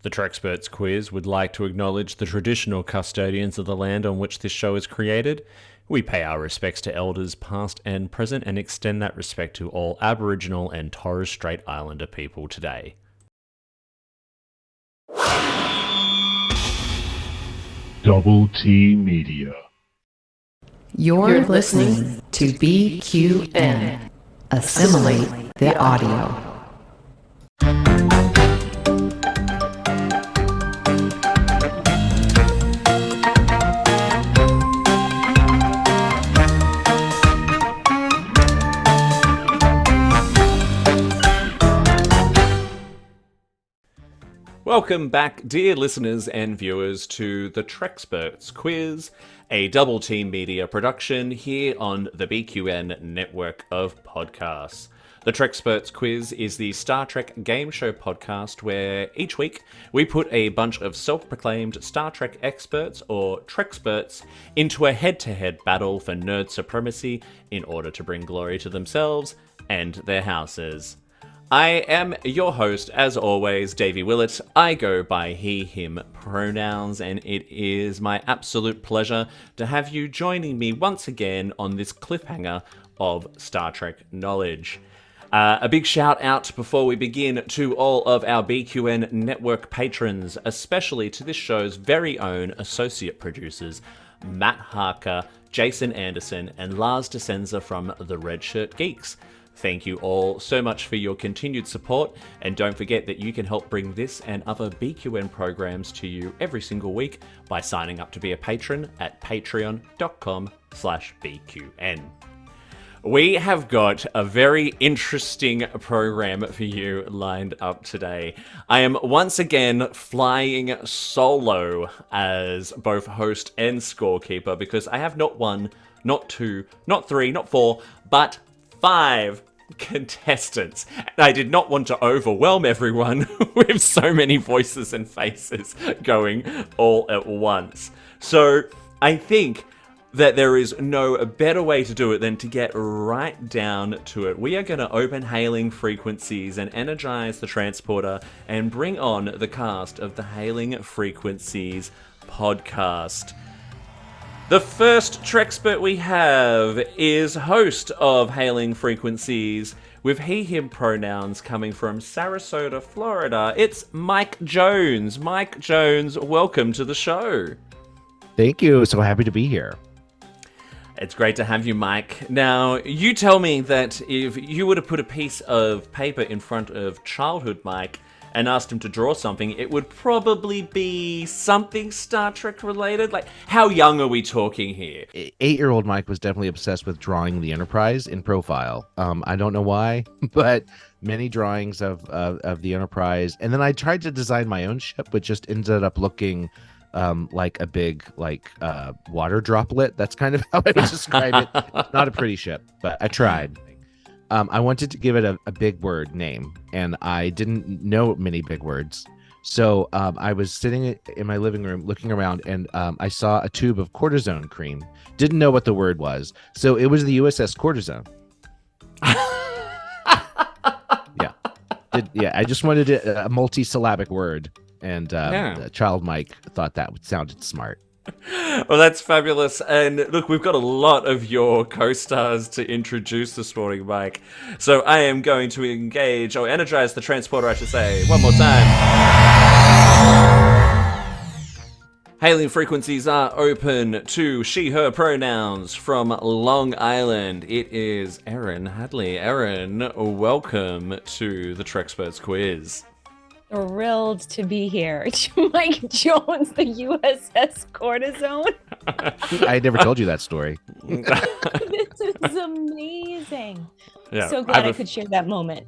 The Treksperts Quiz would like to acknowledge the traditional custodians of the land on which this show is created. We pay our respects to elders past and present and extend that respect to all Aboriginal and Torres Strait Islander people today. Double T Media. You're listening to BQN. Assimilate the audio. Welcome back, dear listeners and viewers, to the Treksperts Quiz, a Double Team Media production here on the BQN Network of podcasts. The Treksperts Quiz is the Star Trek game show podcast where each week we put a bunch of self-proclaimed Star Trek experts, or Treksperts, into a head-to-head battle for nerd supremacy in order to bring glory to themselves and their houses. I am your host, as always, Davey Willett. I go by he, him pronouns, and it is my absolute pleasure to have you joining me once again on this cliffhanger of Star Trek knowledge. A big shout out before we begin to all of our BQN Network patrons, especially to this show's very own associate producers, Matt Harker, Jason Anderson, and Lars Desenza from the Red Shirt Geeks. Thank you all so much for your continued support, and don't forget that you can help bring this and other BQN programs to you every single week by signing up to be a patron at patreon.com/BQN. We have got a very interesting program for you lined up today. I am once again flying solo as both host and scorekeeper because I have not one, not two, not three, not four, but 5 contestants. And I did not want to overwhelm everyone with so many voices and faces going all at once. So I think that there is no better way to do it than to get right down to it. We are going to open hailing frequencies and energize the transporter and bring on the cast of the Hailing Frequencies podcast. The first Trekspert we have is host of Hailing Frequencies with he, him pronouns coming from Sarasota, Florida. It's Mike Jones. Mike Jones, welcome to the show. Thank you. So happy to be here. It's great to have you, Mike. Now, you tell me that if you were to put a piece of paper in front of childhood Mike and asked him to draw something, it would probably be something Star Trek related. Like, how young are we talking here? 8-year-old Mike was definitely obsessed with drawing the Enterprise in profile. I don't know why, but many drawings of the Enterprise. And then I tried to design my own ship, but just ended up looking like a big water droplet. That's kind of how I would describe it. Not a pretty ship, but I tried. I wanted to give it a big word name, and I didn't know many big words. So I was sitting in my living room looking around, and I saw a tube of cortisone cream. Didn't know what the word was. So it was the USS Cortisone. Yeah. I just wanted a multi-syllabic word, and child Mike thought that sounded smart. Well, that's fabulous. And look, we've got a lot of your co-stars to introduce this morning, Mike. So I am going to energize the transporter, I should say, one more time. Hailing frequencies are open to she, her pronouns from Long Island. It is Erin Hadley. Erin, welcome to the Treksperts Quiz. Thrilled to be here. Mike Jones, the USS Cortisone. I never told you that story. This is amazing. Yeah, So glad I could share that moment.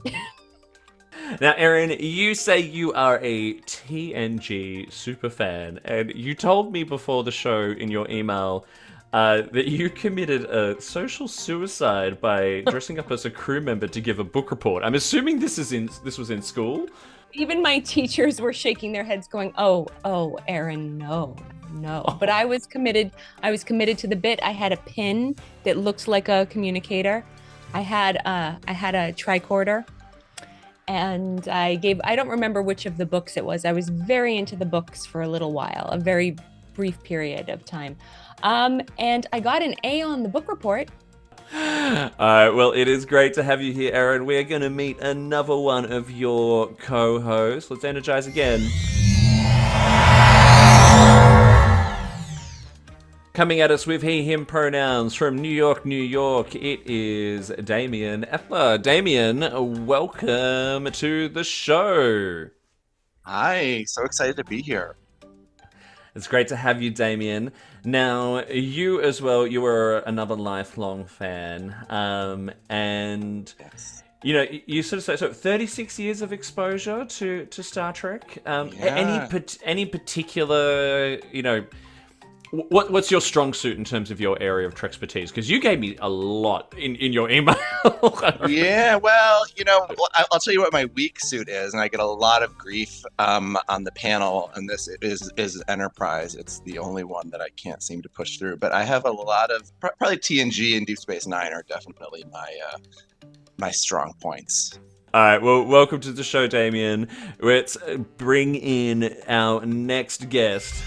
Now, Erin, you say you are a TNG superfan, and you told me before the show in your email that you committed a social suicide by dressing up as a crew member to give a book report. I'm assuming this was in school? Even my teachers were shaking their heads going, oh, Erin, no. But I was committed to the bit. I had a pin that looked like a communicator. I had a tricorder, And I don't remember which of the books it was. I was very into the books for a little while, a very brief period of time. And I got an A on the book report. Alright, well, it is great to have you here, Erin. We're going to meet another one of your co-hosts. Let's energize again. Coming at us with he, him pronouns from New York, New York, it is Damien Ethler. Damien, welcome to the show. Hi, so excited to be here. It's great to have you, Damien. Now, you as well, you were another lifelong fan, and Yes. you know, you sort of say, so 36 years of exposure to Star Trek. Yeah. Any particular, you know, what's your strong suit in terms of your area of Trekspertise? Because you gave me a lot in your email. Yeah, well, I'll tell you what my weak suit is, and I get a lot of grief on the panel, and this is Enterprise. It's the only one that I can't seem to push through. But I have a lot of probably TNG and Deep Space Nine are definitely my strong points. All right, well, welcome to the show, Damien. Let's bring in our next guest.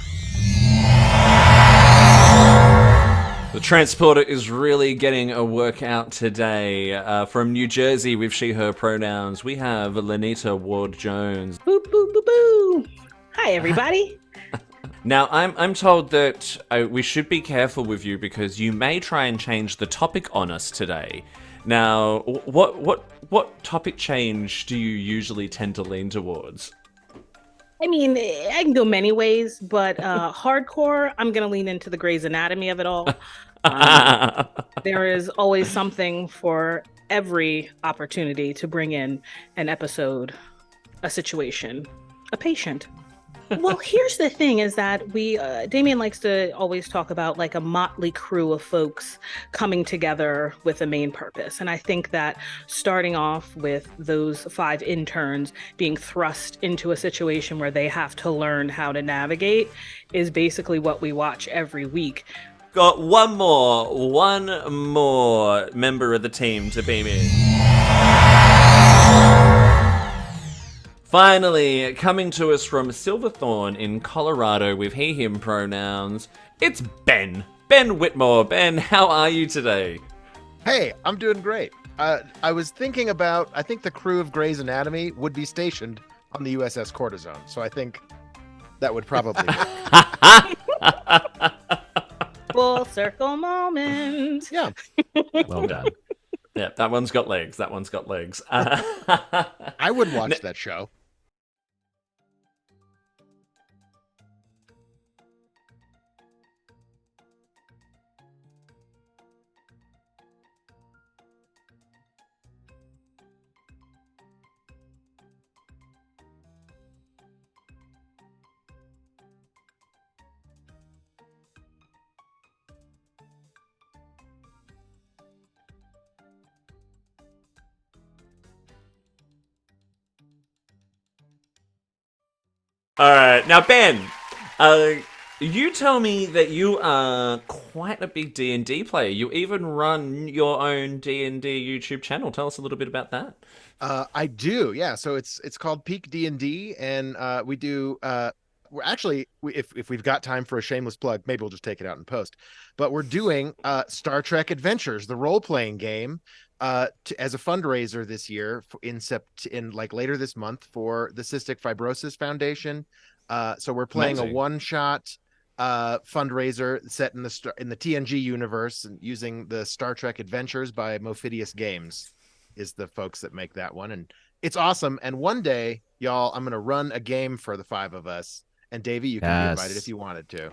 The transporter is really getting a workout today. From New Jersey with she, her pronouns, we have Lenita Ward-Jones. Boo, boo, boo, boo. Hi, everybody. Now, I'm told that we should be careful with you because you may try and change the topic on us today. Now, what topic change do you usually tend to lean towards? I mean, I can go many ways, but hardcore, I'm going to lean into the Grey's Anatomy of it all. There is always something for every opportunity to bring in an episode, a situation, a patient. Well, here's the thing is that Damien likes to always talk about like a motley crew of folks coming together with a main purpose. And I think that starting off with those 5 interns being thrust into a situation where they have to learn how to navigate is basically what we watch every week. Got one more member of the team to beam in. Finally, coming to us from Silverthorne in Colorado with he, him pronouns, it's Ben. Ben Whitmore. Ben, how are you today? Hey, I'm doing great. I was thinking about, I think the crew of Grey's Anatomy would be stationed on the USS Cortisone, so I think that would probably Full circle moment. Yeah. Well done. Yeah, that one's got legs. I would watch that show. All right, now Ben, you tell me that you are quite a big D&D player. You even run your own D&D YouTube channel. Tell us a little bit about that. I do, yeah. So it's called Peak D&D, and we do. We're actually, if we've got time for a shameless plug, maybe we'll just take it out in post. But we're doing Star Trek Adventures, the role-playing game, as a fundraiser this year in later this month for the Cystic Fibrosis Foundation. So we're playing a one-shot fundraiser set in the TNG universe and using the Star Trek Adventures by Mophidius Games is the folks that make that one, and it's awesome. And one day, y'all, I'm gonna run a game for the 5 of us, and Davey, you can be invited if you wanted to.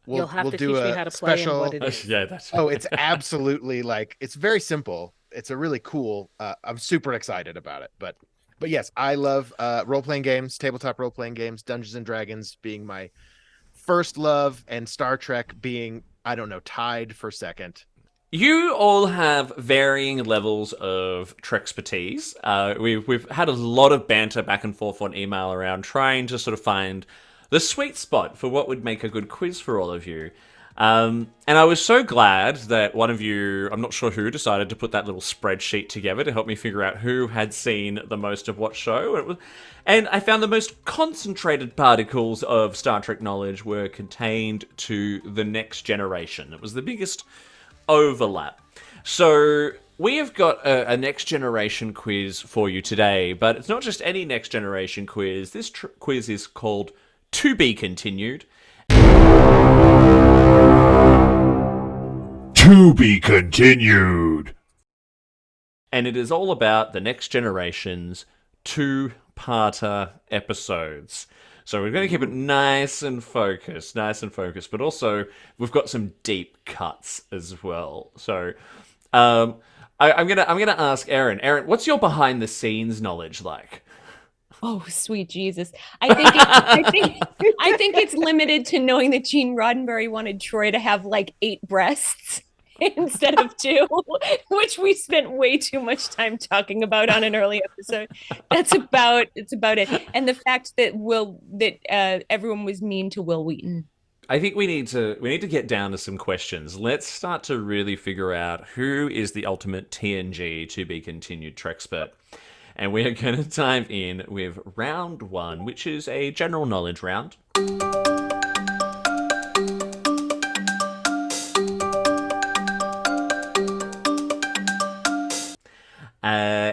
You'll have to teach me how to play and what it is. Yeah, that's it's absolutely it's very simple. It's a really cool. I'm super excited about it. But yes, I love role-playing games, tabletop role-playing games, Dungeons and Dragons being my first love, and Star Trek being, I don't know, tied for second. You all have varying levels of Trekspertise. We've had a lot of banter back and forth on email around trying to sort of find the sweet spot for what would make a good quiz for all of you. And I was so glad that one of you, I'm not sure who, decided to put that little spreadsheet together to help me figure out who had seen the most of what show. And I found the most concentrated particles of Star Trek knowledge were contained to The Next Generation. It was the biggest overlap. So we have got a Next Generation quiz for you today, but it's not just any Next Generation quiz. This quiz is called To Be Continued. To be continued. And it is all about the Next Generation's two-parter episodes. So we're going to keep it nice and focused, but also we've got some deep cuts as well. So I'm gonna ask Erin. Erin, what's your behind-the-scenes knowledge like? Oh, sweet Jesus! I think it's limited to knowing that Gene Roddenberry wanted Troy to have like 8 breasts instead of 2, which we spent way too much time talking about on an early episode. It's about it, and the fact that everyone was mean to Will Wheaton. I think we need to get down to some questions. Let's start to really figure out who is the ultimate TNG to be continued Trekspert. And we are going to dive in with round 1, which is a general knowledge round.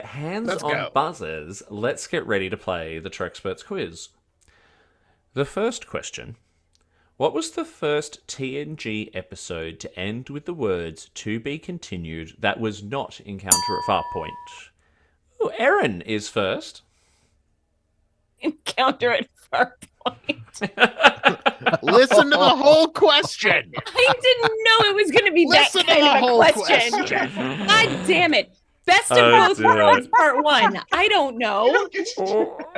Hands on buzzers, let's get ready to play the Treksperts Quiz. The first question: what was the first TNG episode to end with the words "to be continued" that was not Encounter at Farpoint? Oh, Erin is first. Encounter at Farpoint. Listen to the whole question. I didn't know it was going to be that kind of a question. God damn it. Best of both worlds, part 1. I don't know.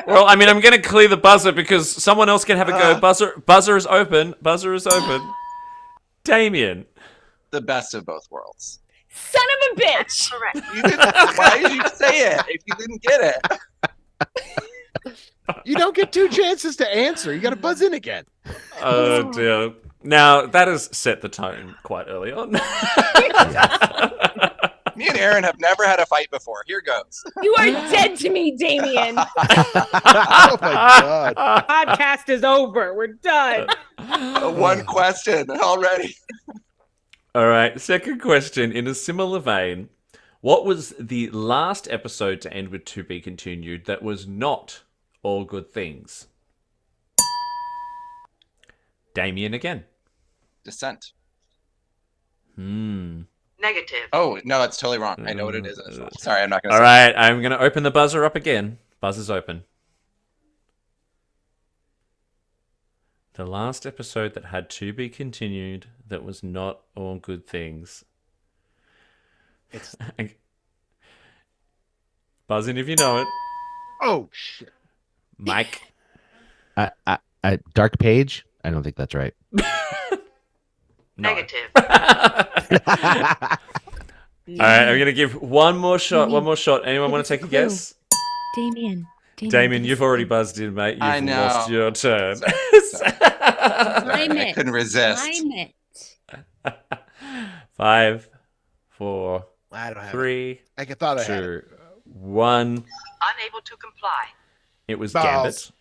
Well, I mean, I'm going to clear the buzzer because someone else can have a go. Buzzer is open. Damien. The best of both worlds. Son of a bitch. Why did you say it if you didn't get it? You don't get 2 chances to answer. You got to buzz in again. Oh, dear. Now, that has set the tone quite early on. Me and Erin have never had a fight before. Here goes. You are dead to me, Damien. Oh, my God. Podcast is over. We're done. One question already. All right, second question. In a similar vein, what was the last episode to end with "to be continued" that was not All Good Things? Damien again. Descent. Negative. Oh, no, that's totally wrong. I know what it is as well. Sorry, I'm not going to All right, I'm going to open the buzzer up again. Buzzer's open. The last episode that had "to be continued" that was not All Good Things. It's Buzz in if you know it. Oh, shit. Mike. Dark Page? I don't think that's right. Negative. All right, I'm going to give one more shot. Anyone want to take a guess? Damien, you've already buzzed in, mate. You've lost your turn. I couldn't resist. 5, 4, I don't have 3, I thought I had 2, 1. Unable to comply. It was Balls.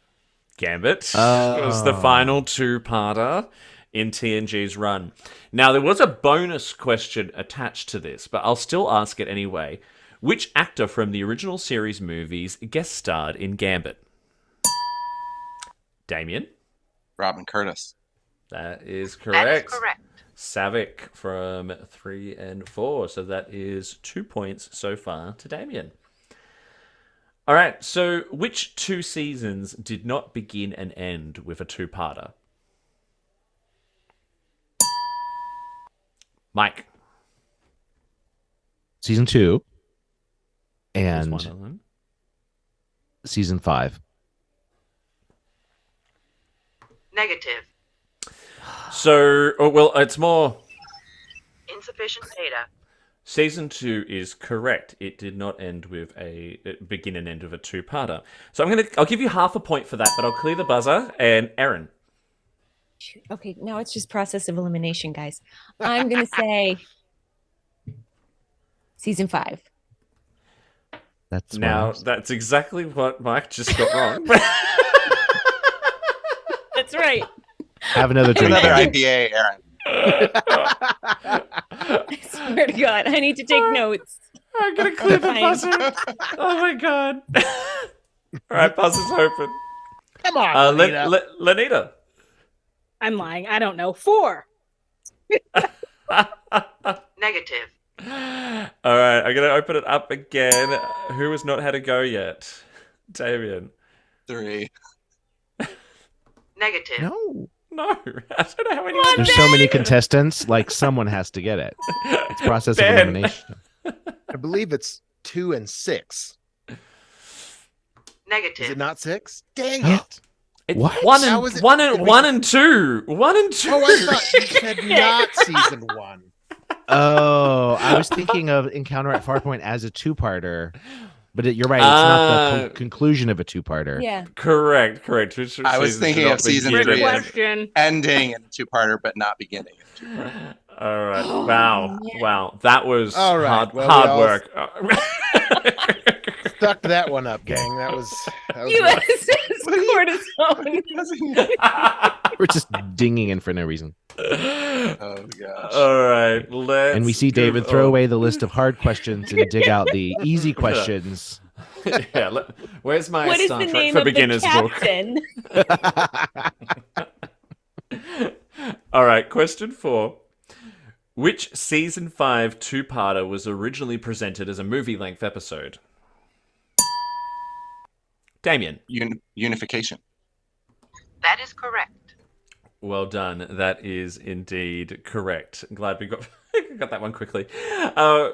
Gambit. It was the final 2-parter in TNG's run. Now, there was a bonus question attached to this, but I'll still ask it anyway. Which actor from the original series movies guest starred in Gambit? Damien? Robin Curtis. That is correct. That is correct. Savick from 3 and 4. So that is 2 points so far to Damien. All right, so which 2 seasons did not begin and end with a 2-parter? Mike. Season 2 There's and one of them. season 5. Negative. So, well, it's more... Insufficient data. Season 2 is correct. It did not end with begin and end with a 2-parter. So I'll give you half a point for that, but I'll clear the buzzer. And Erin. Okay, now it's just process of elimination, guys. I'm gonna say season 5. That's Now, what that's exactly what Mike just got wrong. That's right. have another drink. Another Aaron. IPA, Aaron. I swear to God, I need to take notes. I'm gonna clear the Fine. buzzer. Oh my god. All right, buzzer's open. Come on, Lenita. Lenita. I'm lying. I don't know. 4. Negative. All right, I'm gonna open it up again. Who has not had a go yet? Damien. 3. Negative. No. No, I don't know how anyone. There's so many contestants. Like someone has to get it. It's process of Ben. elimination. I believe it's 2 and 6. Negative. Is it not 6? Dang it! It's What? One How and was it- one and two. 1 and 2. Oh, I thought you said not season 1. Oh, I was thinking of Encounter at Farpoint as a two-parter, but you're right. It's not the conclusion of a two-parter. Yeah. Correct. I was thinking of season Trick 3 as question. ending in a 2-parter, but not beginning in a 2-parter. All right. Oh, Wow. man. Wow. That was All right. hard, Well, hard we all- work. Stuck that one up, gang. That was USS Cortisone. We're just dinging in for no reason. Oh gosh. All right. Let's And we see David move throw on. away the list of hard questions and dig out the easy questions. Yeah. Where's my What is Star the Trek name for of the Beginners book? captain? All right. Question 4. Which season 5 two-parter was originally presented as a movie-length episode? Damien. Unification. That is correct. Well done. That is indeed correct. Glad we got got that one quickly.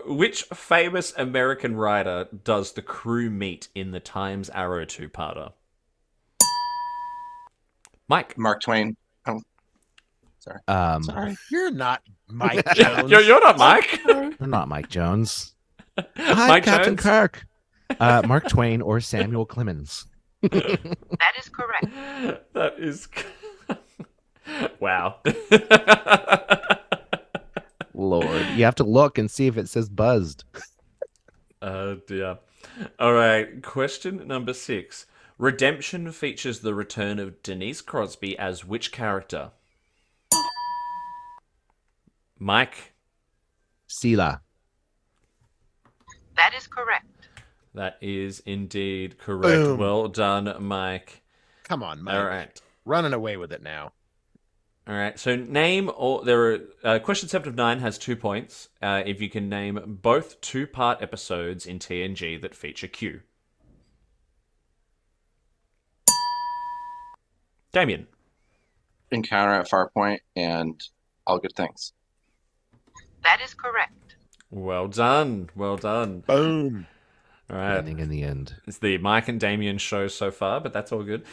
Which famous American writer does the crew meet in the Times Arrow two-parter? Mike. Mark Twain. Oh, sorry. Sorry. You're not Mike Jones. You're not Mike. You're not Mike Jones. Hi, Mike Captain Jones? Kirk. Mark Twain or Samuel Clemens. That is correct. That is... Wow. Lord, you have to look and see if it says buzzed. Oh, dear. All right. Question number 6. Redemption features the return of Denise Crosby as which character? Mike. Sela. That is correct. That is indeed correct. Boom. Well done, Mike. Come on, Mike. All right. Running away with it now. All right. So name all. There are question 7 of 9 has 2 points. If you can name both two-part episodes in TNG that feature Q. Damien. Encounter at Farpoint and All Good Things. That is correct. Well done. Well done. Boom. All right. Ending in the end. It's the Mike and Damien show so far, but that's all good.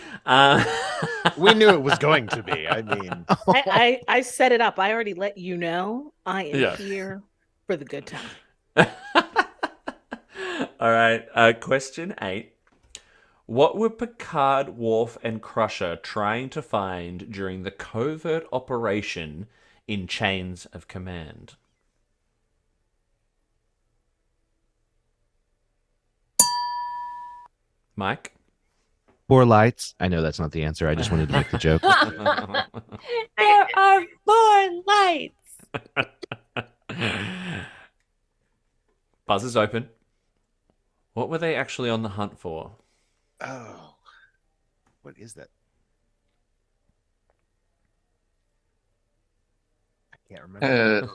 We knew it was going to be. I mean, I set it up. I already let you know I am Yeah. here for the good time. All right. Question 8. What were Picard, Worf, and Crusher trying to find during the covert operation in Chains of Command? Mike? Four lights. I know that's not the answer. I just wanted to make the joke. There are 4 lights. Buzzer's open. What were they actually on the hunt for? oh, what is that? I can't remember.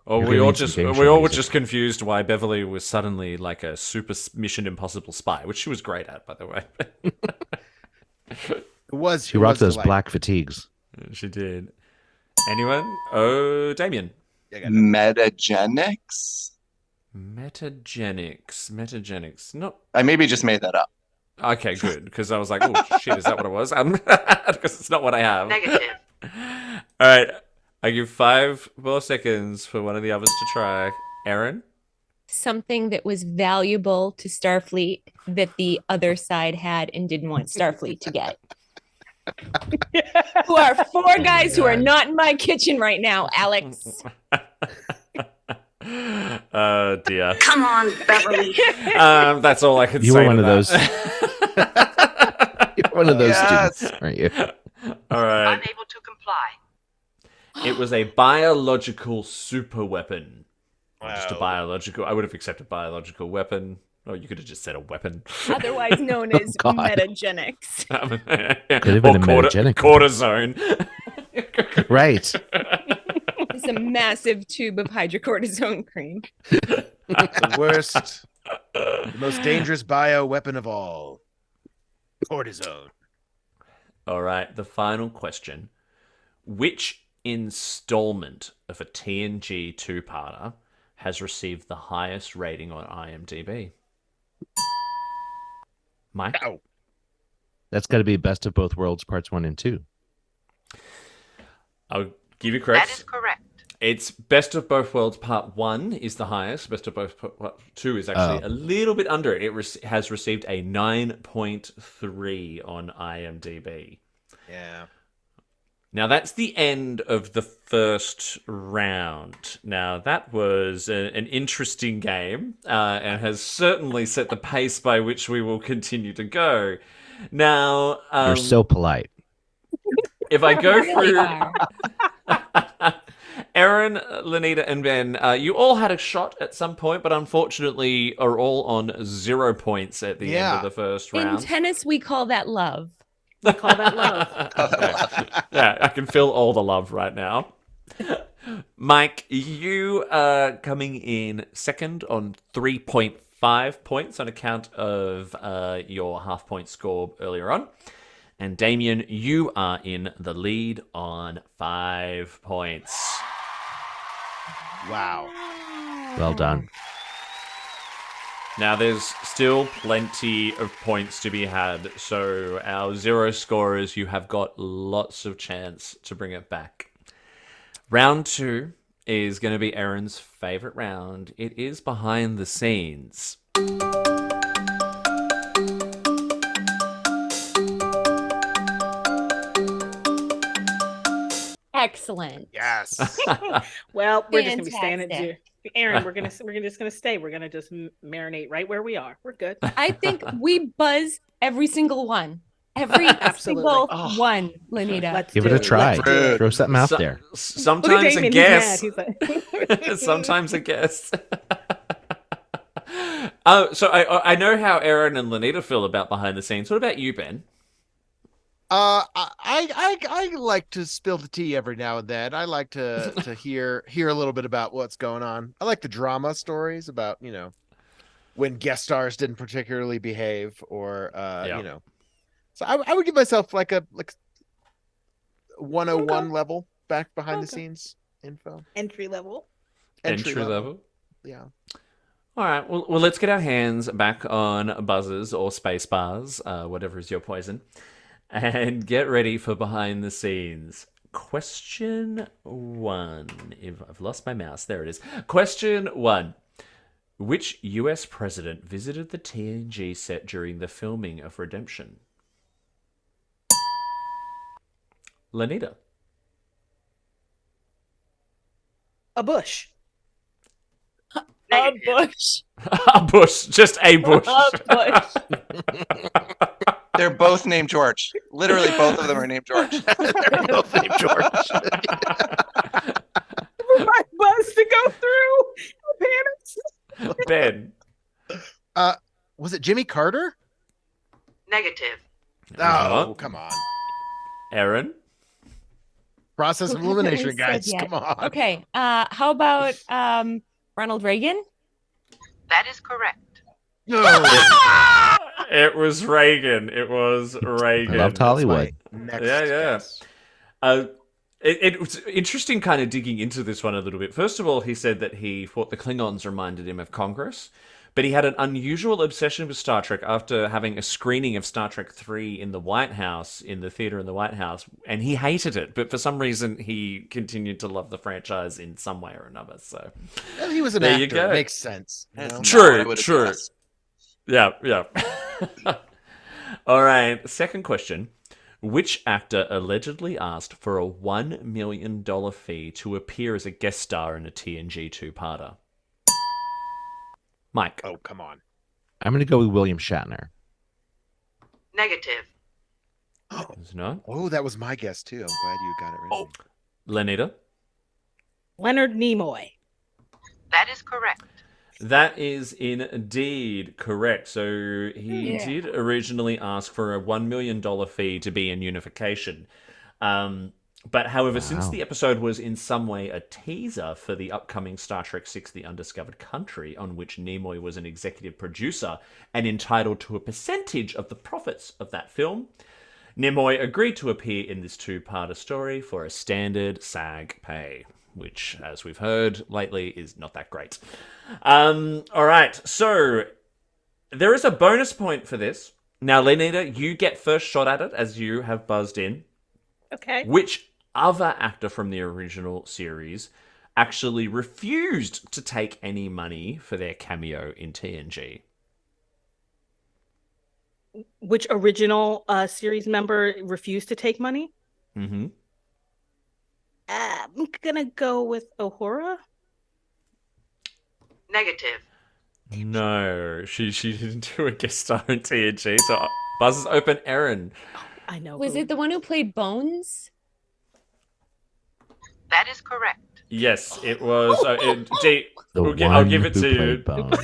Oh, You're we gonna all need some just game we show all were music. just confused why Beverly was suddenly like a super Mission Impossible spy, which she was great at, by the way. It was. She it rocked was those delightful. black fatigues. She did. Anyone? Oh, Damien. I got it. Metagenics. Metagenics. Not I maybe just made that up. okay. Good, because I was like, oh shit, is that what it was? Because it's not what I have. Negative. All right, I give 5 more seconds for one of the others to try. Aaron. Something that was valuable to Starfleet that the other side had and didn't want Starfleet to get. Who are four guys who are not in my kitchen right now, Alex. Oh dear. Come on, Beverly. That's all I can You say. were one to of those. that. You're one of those Yes. students, aren't you? All right. Unable to comply. It was a biological super weapon. Or just a Wow. biological. I would have accepted biological weapon. Oh, you could have just said a weapon. Otherwise known as God. metagenics. Could have been a metagenic cortisone. Right. It's a massive tube of hydrocortisone cream. The worst, the most dangerous bio weapon of all. Cortisone. All right, the final question. Which installment of a TNG two-parter has received the highest rating on IMDb? Mike? Ow. That's got to be Best of Both Worlds Parts 1 and 2. I'll give you That correct. is correct. It's Best of Both Worlds Part 1 is the highest. Best of Both Part 2 is actually a little bit under it. It has received a 9.3 on IMDb. Yeah. Now, that's the end of the first round. Now, that was an interesting game and has certainly set the pace by which we will continue to go. Now, You're so polite. if I go Really through... are. Aaron, Lenita, and Ben, you all had a shot at some point, but unfortunately are all on 0 points at the end of the first In round. tennis, we call that love. We call that love. Yeah, I can feel all the love right now. Mike, you are coming in second on 3.5 points on account of your half-point score earlier on. And Damien, you are in the lead on 5 points. Wow. Well done. Now, there's still plenty of points to be had, so our zero scorers, you have got lots of chance to bring it back. Round 2 is going to be Aaron's favorite round. It is behind the scenes. Excellent. Yes. Well, we're just gonna be staying at Fantastic. Aaron. We're just gonna stay. We're gonna just marinate right where we are. We're good. I think we buzz every single one. Every Absolutely. single Oh. one, Lenita. Let's Give it do a try. Let's do it. Throw something out So- there. Look at Sometimes a Damien, he's guess. mad. He's like, Sometimes a guess. So I know how Aaron and Lenita feel about behind the scenes. What about you, Ben? I like to spill the tea every now and then. I like to hear a little bit about what's going on. I like the drama stories about, when guest stars didn't particularly behave or So I would give myself like 101 level back behind the scenes info. entry level. Entry level. Yeah. All right. Well, let's get our hands back on buzzers or space bars, whatever is your poison, and get ready for behind the scenes. Question 1. If I've lost my mouse, there it is. Question 1. Which US president visited the TNG set during the filming of Redemption? Lenita. A bush. A bush. A bush. Just a bush. A bush. They're both named George. Literally, both of them are named George. They're both named George. My bus to go through. Panics. Ben. Was it Jimmy Carter? Negative. Oh, come on. Aaron. Process of elimination, Said guys. yet. Come on. Okay. How about Ronald Reagan? That is correct. No. It was Reagan. It was Reagan. I loved Hollywood. Next Yeah. guess. It was interesting kind of digging into this one a little bit. First of all, he said that he thought the Klingons reminded him of Congress, but he had an unusual obsession with Star Trek after having a screening of Star Trek 3 in the White House, in the theater in the White House, and he hated it, but for some reason he continued to love the franchise in some way or another. So Well, he was an There actor. you go. It makes sense. That's not True, what I would've true. guessed. Yeah. All right, second question. Which actor allegedly asked for a $1 million fee to appear as a guest star in a TNG two-parter? Mike. Oh, come on. I'm going to go with William Shatner. Negative. Is no. Oh, that was my guess too. I'm glad you got it right. Lenita. Leonard Nimoy. That is correct. That is indeed correct. So he did originally ask for a $1 million fee to be in Unification. But however, since the episode was in some way a teaser for the upcoming Star Trek VI The Undiscovered Country, on which Nimoy was an executive producer and entitled to a percentage of the profits of that film, Nimoy agreed to appear in this two-parter story for a standard SAG pay, which, as we've heard lately, is not that great. All right, so there is a bonus point for this. Now, Lenita, you get first shot at it as you have buzzed in. Okay. Which other actor from the original series actually refused to take any money for their cameo in TNG? Which original series member refused to take money? Mm-hmm. I'm gonna go with Uhura. Negative. No, she didn't do a guest star in TNG, so buzz is open. Erin. I know. Was it the one who played Bones? That is correct. Yes, it was. The I'll one give it who to played Bones.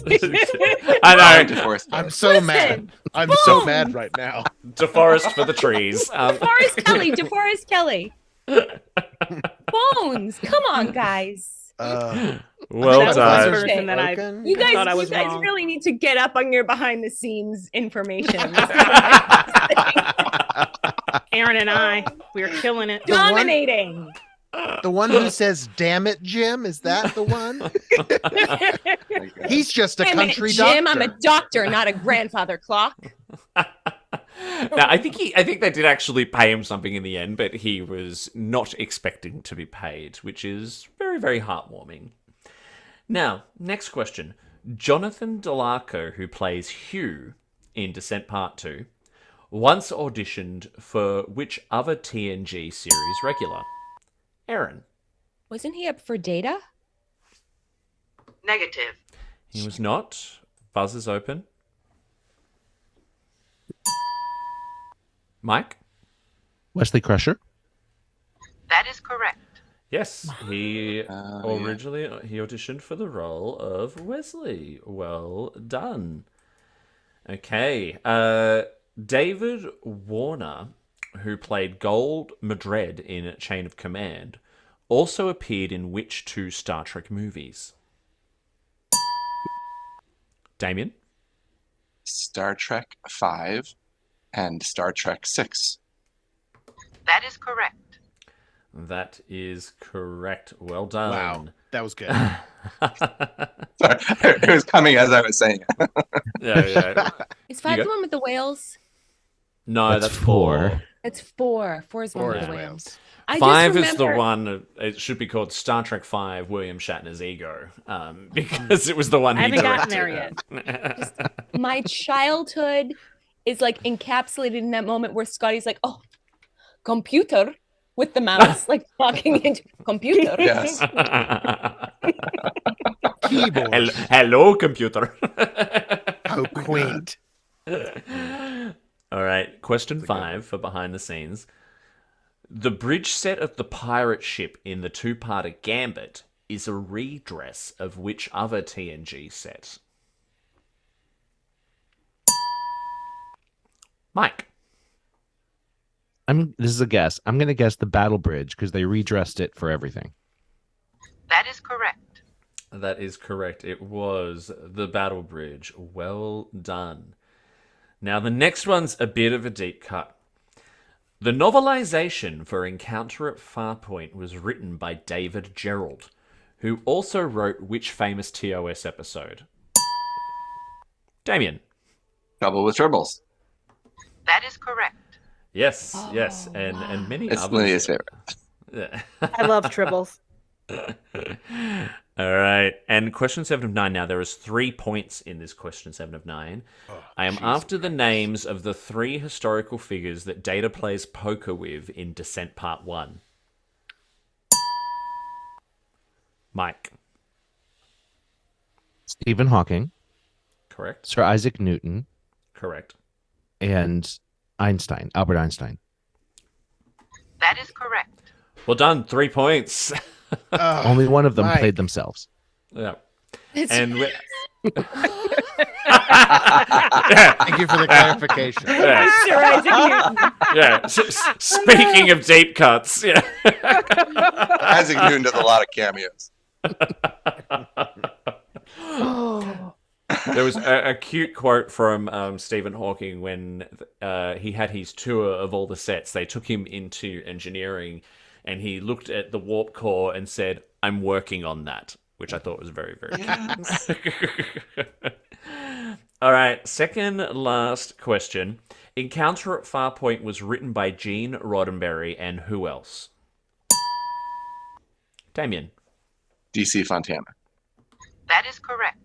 I know. I'm so mad. I'm so mad right now. DeForest for the trees. DeForest Kelly. Bones. Come on, guys. Well That was the done. person that You guys, thought I was wrong. really need to get up on your behind the scenes information. Aaron and I, we are killing it. Dominating. The one who says, "Damn it, Jim," is that the one? He's just a Wait a minute, country Jim, doctor. I'm a doctor, not a grandfather clock. Now, I think they did actually pay him something in the end, but he was not expecting to be paid, which is very, very heartwarming. Now, next question. Jonathan Delarco, who plays Hugh in Descent Part 2, once auditioned for which other TNG series regular? Aaron. Wasn't he up for Data? Negative. He was not. Buzz is open. Mike? Wesley Crusher. That is correct. Yes, he originally he auditioned for the role of Wesley. Well done. Okay, David Warner, who played Gold Madred in Chain of Command, also appeared in which two Star Trek movies? Damien? Star Trek 5 and Star Trek 6. That is correct. That is correct. Well done. Wow, that was good. Sorry, it was coming as I was saying it. Yeah. Is 5 You the go. one with the whales? No, that's 4. That's 4. 4 is the one with Forest the whales. Wales. I 5 just is the remember- one. It should be called Star Trek 5: William Shatner's Ego, because it was the one I he haven't gotten directed. there yet. My childhood is like encapsulated in that moment where Scotty's like, "Oh, computer," with the mouse, like talking into computer. Yes. Keyboard. Hello, computer. How quaint. All right, question 5 for behind the scenes. The bridge set of the pirate ship in the two-parter Gambit is a redress of which other TNG set? Mike. This is a guess. I'm going to guess the Battle Bridge because they redressed it for everything. That is correct. That is correct. It was the Battle Bridge. Well done. Now, the next one's a bit of a deep cut. The novelization for Encounter at Farpoint was written by David Gerald, who also wrote which famous TOS episode? Damien. Trouble with Tribbles. That is correct. Yes, and many It's others. Lydia's favorite. Yeah. I love Tribbles. All right. And question 7 of 9 now. There is 3 points in this question 7 of 9. I am after the names of the 3 historical figures that Data plays poker with in Descent Part 1. Mike. Stephen Hawking, Correct. Sir Isaac Newton, Correct. and Albert Einstein. That is correct. Well done. 3 points. Only one of them Mike. played themselves. Yeah. It's- And we- Thank you for the clarification. yeah. Sir Isaac Newton. Yeah. Speaking of deep cuts, yeah. Isaac Newton does a lot of cameos. There was a cute quote from Stephen Hawking when he had his tour of all the sets. They took him into engineering, and he looked at the warp core and said, "I'm working on that," which I thought was very, very cute. All right, second last question. Encounter at Farpoint was written by Gene Roddenberry and who else? Damien. DC Fontana. That is correct.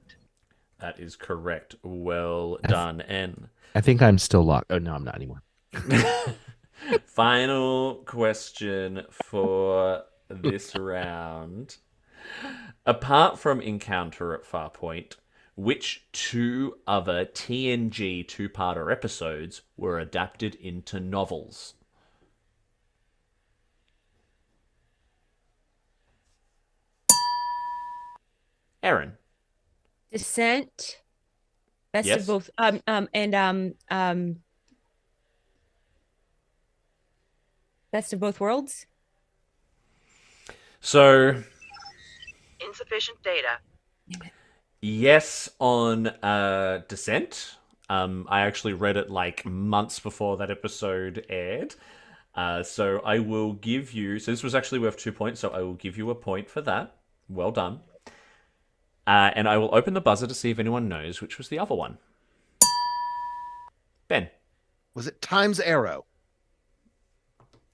That is correct. Well done. And I think I'm still locked. Oh, no, I'm not anymore. final question for this round. Apart from Encounter at Farpoint, which 2 other TNG two-parter episodes were adapted into novels? Aaron. Descent. Best Yes. of both. Best of both worlds. So, Insufficient data. yes on Descent. I actually read it like months before that episode aired. So I will give you... So this was actually worth 2 points, so I will give you a point for that. Well done. And I will open the buzzer to see if anyone knows which was the other one. Ben. Was it Time's Arrow?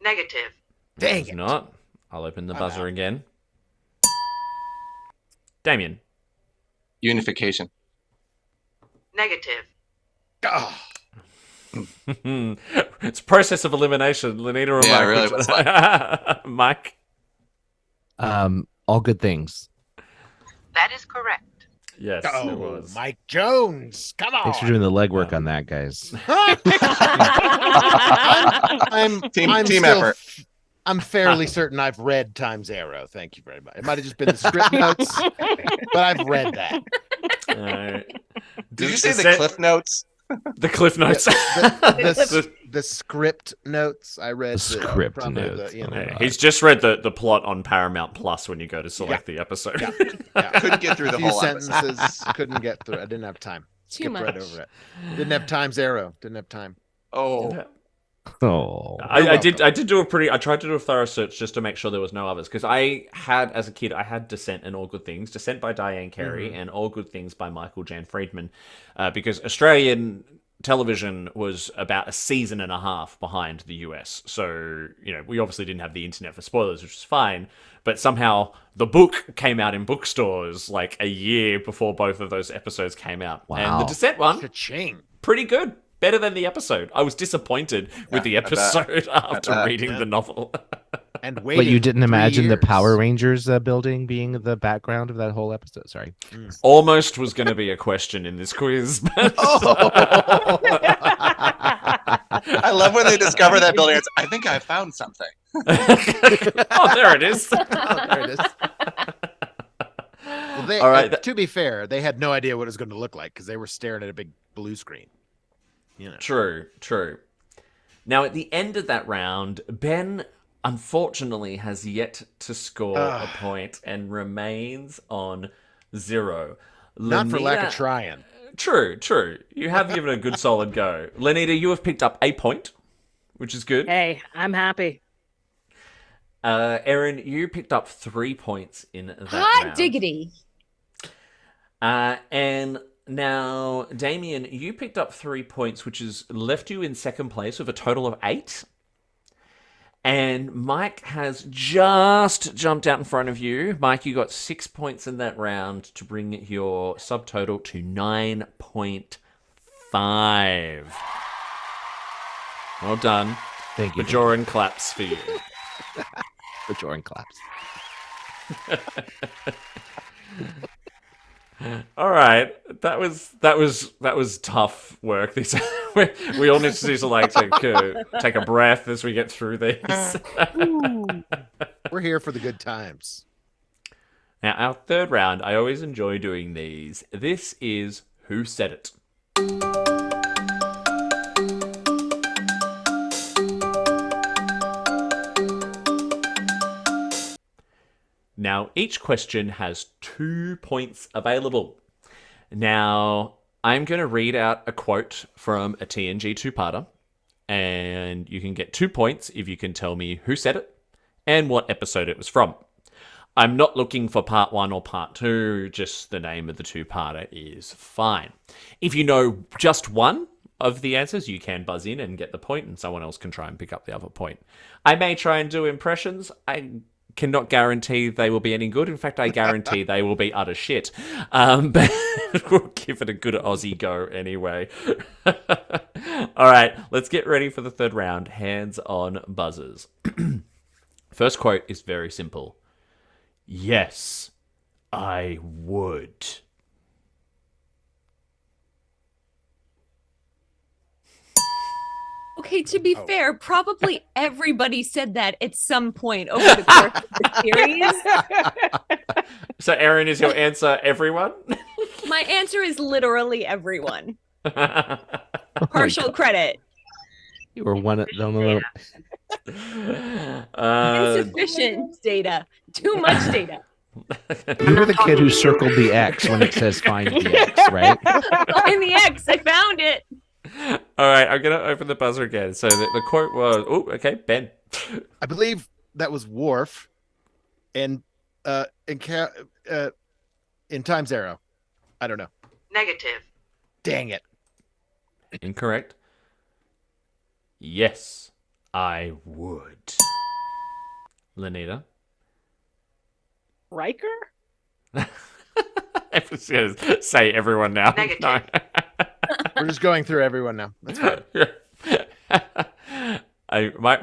Negative. Dang It's it. not. I'll open the I'm buzzer out. again. Damien. Unification. Negative. Oh, It's process of elimination. Lenita or Yeah, Mike? really, Which- what's Mike. All good things. That is correct. Yes, it oh was. Mike Jones. Come on. Thanks for doing the legwork on that, guys. I'm Team still effort. I'm fairly certain I've read Time's Arrow. Thank you very much. It might have just been the script notes, but I've read that. Did you say the Cliff Notes? The Cliff Notes. The script notes I read. The script probably notes. Yeah, he's just read the plot on Paramount Plus when you go to select the episode. yeah. Couldn't get through the few whole episode. sentences. Couldn't get through. I didn't have time. Too Skipped much. right over it. Didn't have Time's Arrow. Didn't have time. Oh, Oh, I did do I tried to do a thorough search just to make sure there was no others, because I had, as a kid, I had Descent and All Good Things, Descent by Diane Carey and All Good Things by Michael Jan Friedman, because Australian television was about a season and a half behind the US. So, we obviously didn't have the internet for spoilers, which is fine, but somehow the book came out in bookstores like a year before both of those episodes came out. Wow. And the Descent one, Cha-ching. pretty good. Better than the episode. I was disappointed with the I bet. episode after bet. reading the novel. And but waiting you didn't 3 imagine the years. Power Rangers building being the background of that whole episode. Sorry. Almost was going to be a question in this quiz. But I love when they discover that building. It's, I think I found something. oh, there it is. Oh, there it is. Well, All right. To be fair, they had no idea what it was going to look like because they were staring at a big blue screen. True. Now, at the end of that round, Ben unfortunately has yet to score a point and remains on 0. Not for lack Lenita- of trying. True. You have given a good solid go. Lenita, you have picked up a point, which is good. Hey, I'm happy. Erin, you picked up 3 points in that Hot round. diggity. And now, Damien, you picked up 3 points, which has left you in second place with a total of 8. And Mike has just jumped out in front of you. Mike, you got 6 points in that round to bring your subtotal to 9.5. Well done. Thank you. Majoran claps for you. Majoran claps. All right, that was tough work. We all need to do take a breath as we get through these. We're here for the good times. Now, our third round, I always enjoy doing these. This is Who Said It? Now, each question has 2 points available. Now, I'm going to read out a quote from a TNG two-parter, and you can get 2 points if you can tell me who said it and what episode it was from. I'm not looking for part 1 or part 2, just the name of the two-parter is fine. If you know just one of the answers, you can buzz in and get the point, and someone else can try and pick up the other point. I may try and do impressions. I cannot guarantee they will be any good. In fact, I guarantee they will be utter shit. But we'll give it a good Aussie go anyway. All right, let's get ready for the third round. Hands on buzzers. First quote is very simple. Yes, I would. Okay, to be fair, probably everybody said that at some point over the course of the series. So, Erin, is your answer everyone? My answer is literally everyone. Partial credit. You were one of them. Insufficient data. Too much data. You were the kid who circled the X when it says find the X, right? Find the X. I found it. All right, I'm going to open the buzzer again. So the quote was, okay, Ben. I believe that was Worf in Time's Arrow. I don't know. Negative. Dang it. Incorrect. Yes, I would. Lenita. Riker? I was going to say everyone now. Negative. No. We're just going through everyone now. That's fine.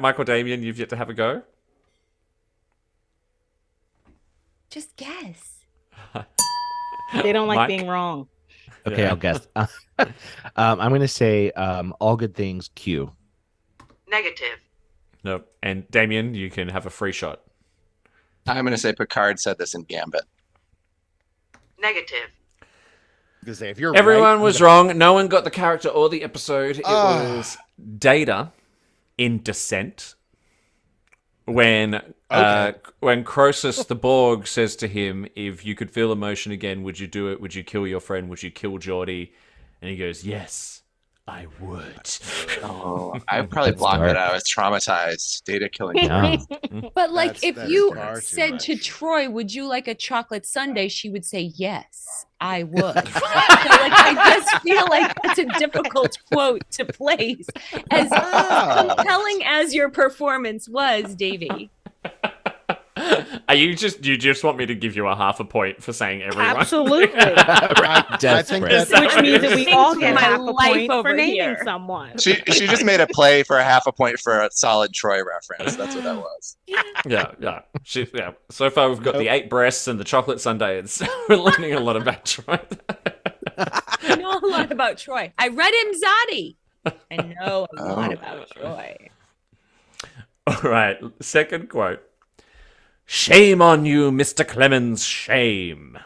Michael Damien, you've yet to have a go? Just guess. They don't like Mike? being wrong. Okay, Yeah. I'll guess. I'm going to say all good things Q. Negative. No. And Damien, you can have a free shot. I'm going to say Picard said this in Gambit. Negative. Because if you're Everyone right, was wrong. No one got the character or the episode. It was Data in Descent. When Croesus the Borg says to him, if you could feel emotion again, would you do it? Would you kill your friend? Would you kill Geordie? And he goes, yes, I would. Oh, I probably blocked that out. I was traumatized. Data killing. Yeah. But like, That's- if that is you far too said to much. Troy, "Would you like a chocolate sundae?" she would say, "Yes, I would." So, like, I just feel like that's a difficult quote to place. As compelling as your performance was, Davey. You just want me to give you a half a point for saying everyone? Absolutely. I think Desperate. that Which means that we all get My half a life point over for naming here. someone. She just made a play for a half a point for a solid Troy reference. That's what that was. Yeah. So far, we've got the 8 breasts and the chocolate sundae. We're learning a lot about Troy. I know a lot about Troy. I read Imzadi. I know a lot about Troy. All right, second quote. Shame on you, Mr. Clemens, shame.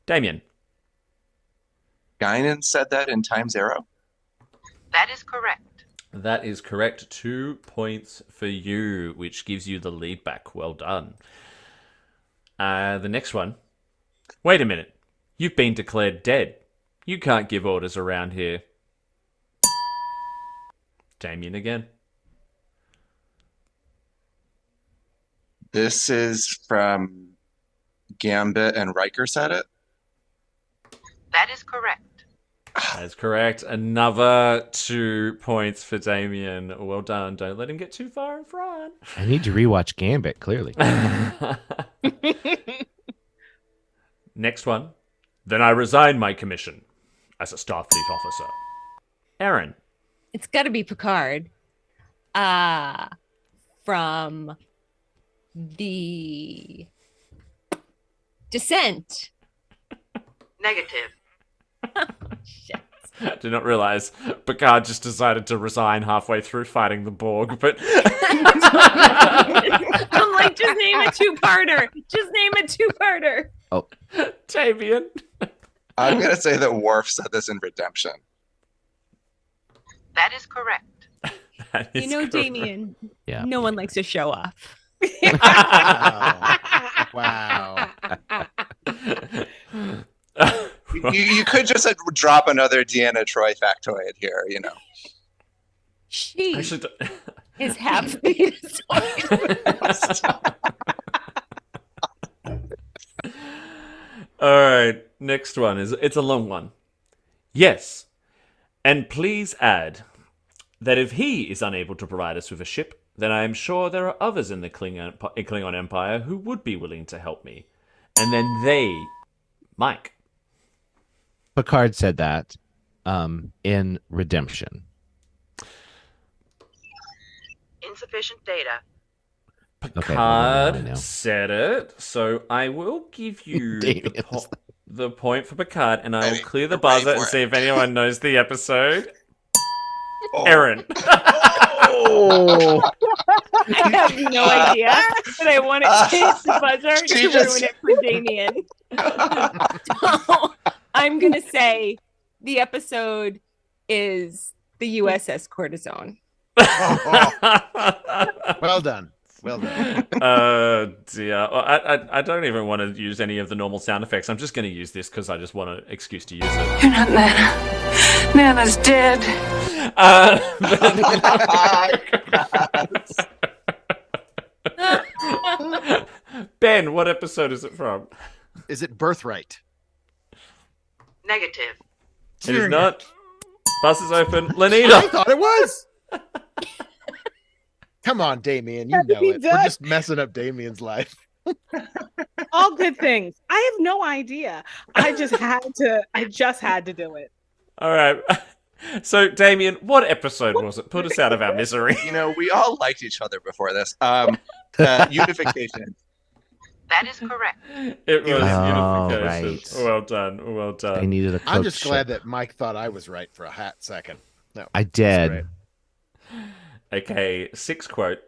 Damien. Guinan said that in Time's Arrow. That is correct. That is correct. 2 points for you, which gives you the lead back. Well done. The next one. Wait a minute. You've been declared dead. You can't give orders around here. Damien again. This is from Gambit and Riker said it. That is correct. That's correct. Another 2 points for Damien. Well done. Don't let him get too far in front. I need to rewatch Gambit, clearly. Next one. Then I resign my commission as a Starfleet officer. Aaron. It's got to be Picard. From the Descent. Negative. Shit. I did not realize Picard just decided to resign halfway through fighting the Borg, but I'm like, just name a two-parter. Just name a two-parter. Oh, Damien. I'm gonna say that Worf said this in Redemption. That is correct. That is You know, correct. Damien, yeah. no one likes to show off. Wow. You could just drop another Deanna Troy factoid here, you know. She Actually, is half Venus. all right. Next one it's a long one. Yes, and please add that if he is unable to provide us with a ship, then I am sure there are others in the Klingon Empire who would be willing to help me. And then they, Mike. Picard said that in Redemption. Insufficient data. Okay, well, now I Picard know. said it, so I will give you Damien is- the point for Picard, and I will Ready. clear the We're ready buzzer for and it. see if anyone knows the episode. Oh. Aaron. Oh. I have no idea, but I wanted to hit the buzzer She to just- ruin it for Damien. So I'm going to say the episode is the USS Cortisone. Well done. Well done. Dear. Well, I don't even want to use any of the normal sound effects. I'm just going to use this because I just want an excuse to use it. You're not Nana. Nana's dead. Ben, what episode is it from? Is it Birthright? Negative. It is not. Bus is open. I Lenita. thought it was. Come on, Damien. You Had to know be it. We're done. just messing up Damien's life. All good things. I have no idea. I just had to do it. All right. So, Damien, what episode was it? Put us out of our misery. You know, we all liked each other before this. Unification. That is correct. It was Oh, Unification. right. Well done. Well I done. needed a I'm just coach glad ship. that Mike thought I was right for a hot second. No, I that's did. great. Okay, sixth quote.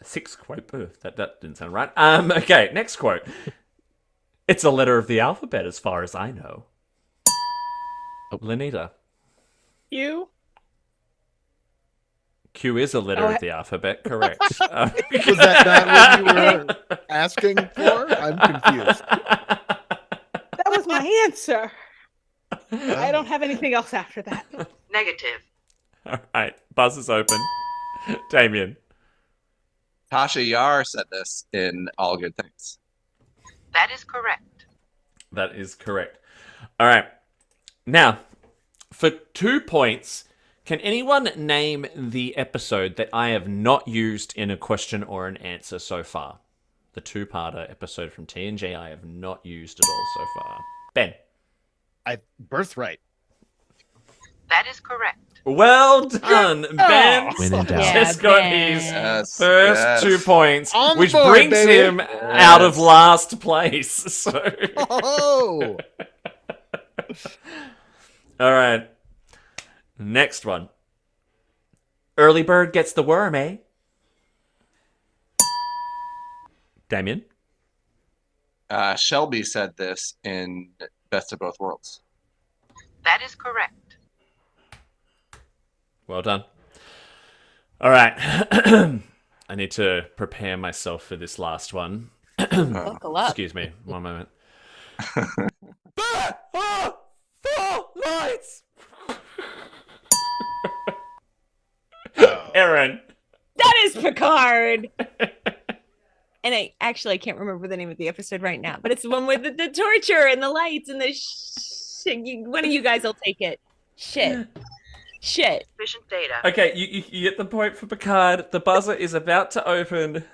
Ugh, that didn't sound right. Okay, next quote. It's a letter of the alphabet as far as I know. Lenita. You? Q is a letter of the alphabet, correct. Was that not what you were asking for? I'm confused. That was my answer. I don't have anything else after that. Negative. All right, buzz is open. Damien. Tasha Yar said this in All Good Things. That is correct. That is correct. All right. Now, for 2 points, can anyone name the episode that I have not used in a question or an answer so far? The two-parter episode from TNG I have not used at all so far. Ben. Birthright. That is correct. Well done, Ben. When in doubt. Just got Ben. his Yes, first yes. 2 points, On the which board, brings baby. him out of last place. So, Oh, all right. Next one. Early bird gets the worm, eh? Damien. Shelby said this in Best of Both Worlds. That is correct. Well done. All right. I need to prepare myself for this last one. Buckle up. Excuse me. One moment. Four lights! Aaron. That is Picard. And I can't remember the name of the episode right now, but it's the one with the torture and the lights and the one of you guys will take it. Shit. Sufficient data. Okay, you get the point for Picard. The buzzer is about to open.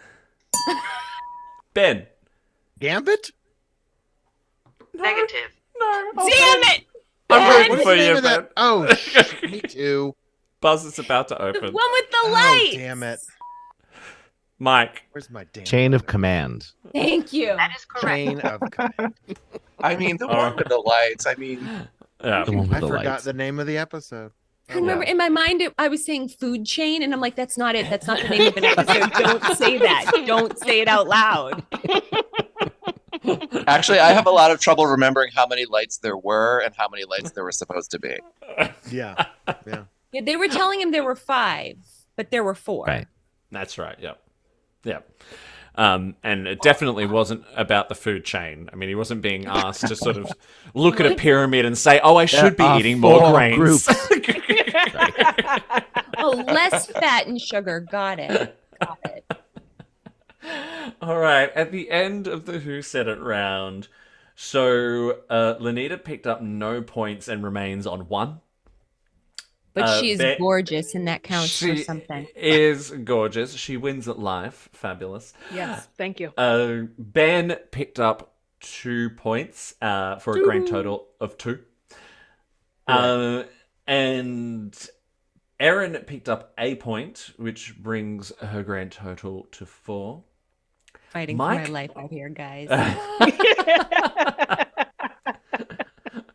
Ben. Gambit? Negative. No. Damn it! I'm rooting What's for the name you, of that? Ben. Oh, me too. Buzzer's about to The open. one with the Oh, light. damn it. Mike. Where's my damn Chain of buzzer? command. Thank you. That is correct. Chain of command. I mean, the one with the lights. I mean, Yeah. The one with I the forgot lights. the name of the episode. I remember in my mind, I was saying food chain, and I'm like, that's not it. That's not the name of an episode. Don't say that. Don't say it out loud. actually, I have a lot of trouble remembering how many lights there were and how many lights there were supposed to be. Yeah. Yeah, they were telling him there were 5, but there were 4. Right. That's right. Yep. Yep. And it definitely wasn't about the food chain. I mean, he wasn't being asked to sort of look at a pyramid and say, "Oh, I should be There are eating more 4 grains." groups. Oh, less fat and sugar. Got it. All right. At the end of the Who Said It round, so Lanita picked up no points and remains on 1. But she is Ben- gorgeous, and that counts for She something. is gorgeous. She wins at life. Fabulous. Yes, thank you. Ben picked up 2 points for a grand total of 2. And Erin picked up a point, which brings her grand total to 4. Fighting Mike? for my life out here, guys.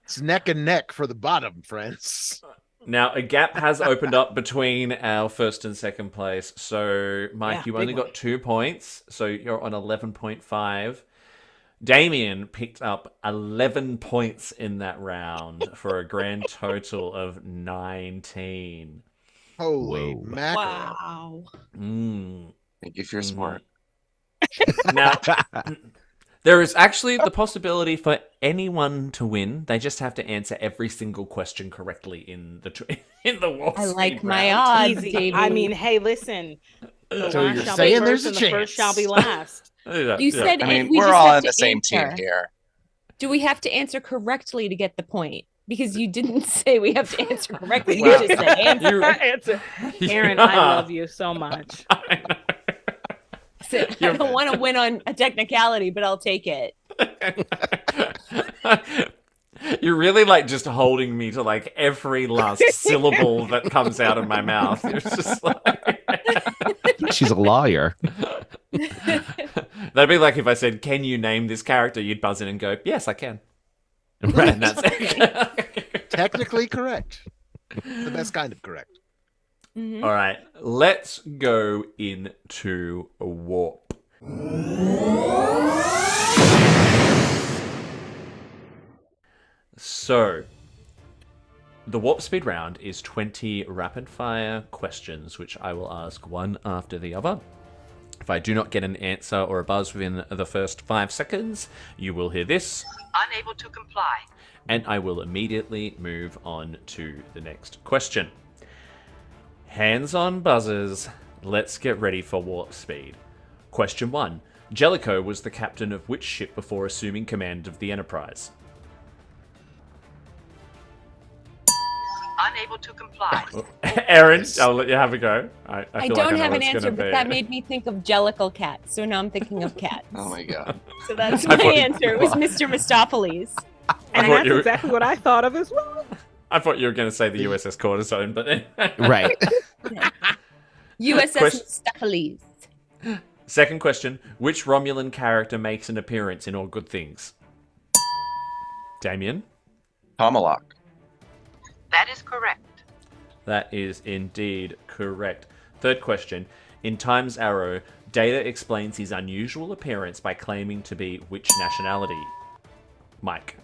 It's neck and neck for the bottom, friends. Now, a gap has opened up between our first and second place. So, Mike, Yeah, you big only got 2 points. So, you're on 11.5. Damien picked up 11 points in that round for a grand total of 19. Holy Whoa. mackerel. Wow. Thank you for your support. Now, there is actually the possibility for anyone to win. They just have to answer every single question correctly in the Warp I like Speed my round. odds, Easy. Davey. I mean, hey, listen. The So last you're shall saying be there's first a and the first shall be chance. last. Yeah, You yeah. said I mean, we we're just all have on to the same team answer. here. Do we have to answer correctly to get the point? Because you didn't say we have to answer correctly. Wow. You just said answer. You- Answer. Aaron, I love you so much. I know. I don't want to win on a technicality, but I'll take it. You're really like just holding me to like every last syllable that comes out of my mouth. It's just like She's a lawyer. that'd be like if I said, "Can you name this character?" You'd buzz in and go, "Yes, I can." Right. And that's it. Technically correct. The best kind of correct. Mhm. All right, let's go into a warp. So, the warp speed round is 20 rapid fire questions, which I will ask one after the other. If I do not get an answer or a buzz within the first 5 seconds, you will hear this, Unable to comply. and I will immediately move on to the next question. Hands on buzzers. Let's get ready for warp speed. Question 1. Jellicoe was the captain of which ship before assuming command of the Enterprise? Unable to comply. Aaron, I'll let you have a go. I I feel don't like I know have what an it's answer, gonna but be. that made me think of Jellicle cats. So now I'm thinking of cats. Oh my god. So that's I my thought- answer. It was Mr. Mistopheles. And thought that's you were- exactly what I thought of as well. I thought you were going to say the USS Cortisone, but then... Right. USS Quest- Mistopheles. Second question. Which Romulan character makes an appearance in All Good Things? Damien? Tomalak. That is correct. That is indeed correct. Third question. In Time's Arrow, Data explains his unusual appearance by claiming to be which nationality? Mike.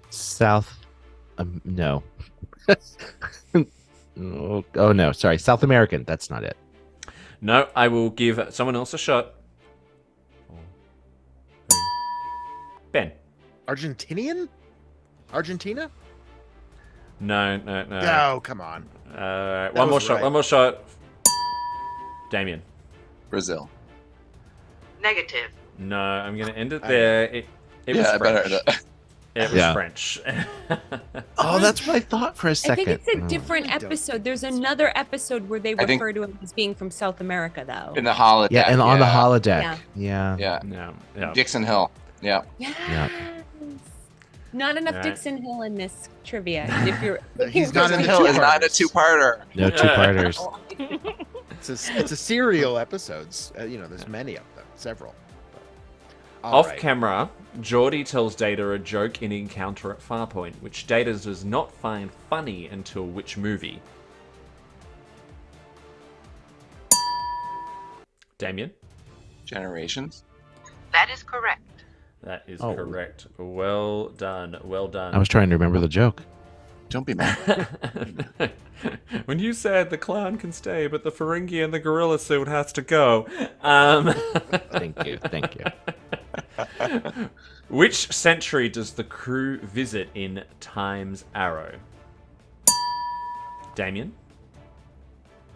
South. No. Oh no, sorry. South American. That's not it. No, I will give someone else a shot. 4, 3. Ben. Argentinian? Argentina? No. No, come on. One more was shot. right. One more shot. Damien. Brazil. Negative. No, I'm going to end it there. It was Yeah, I French. better. It was Yeah. French. Oh, that's what I thought for a I second. think it's a different episode. There's another episode where they I think- refer to him as being from South America, though. In the holodeck. Yeah, and on the yeah. holodeck. Yeah. Yeah. Yeah. Dixon Hill. Yeah. Yes. Yeah. Not enough Alright. Dixon Hill in this trivia. If you're He's not in Dixon the Hill is not a two-parters. two-parter. No two-parters. It's a serial episodes. There's many of them, several. All Off right. camera, Geordie tells Data a joke in Encounter at Farpoint, which Data does not find funny until which movie? Damien? Generations. That is correct. That is Oh. correct. Well done. Well done. I was trying to remember the joke. Don't be mad. When you said the clown can stay, but the Ferengi and the gorilla suit has to go. Thank you. Thank you. Which century does the crew visit in Time's Arrow? Damien?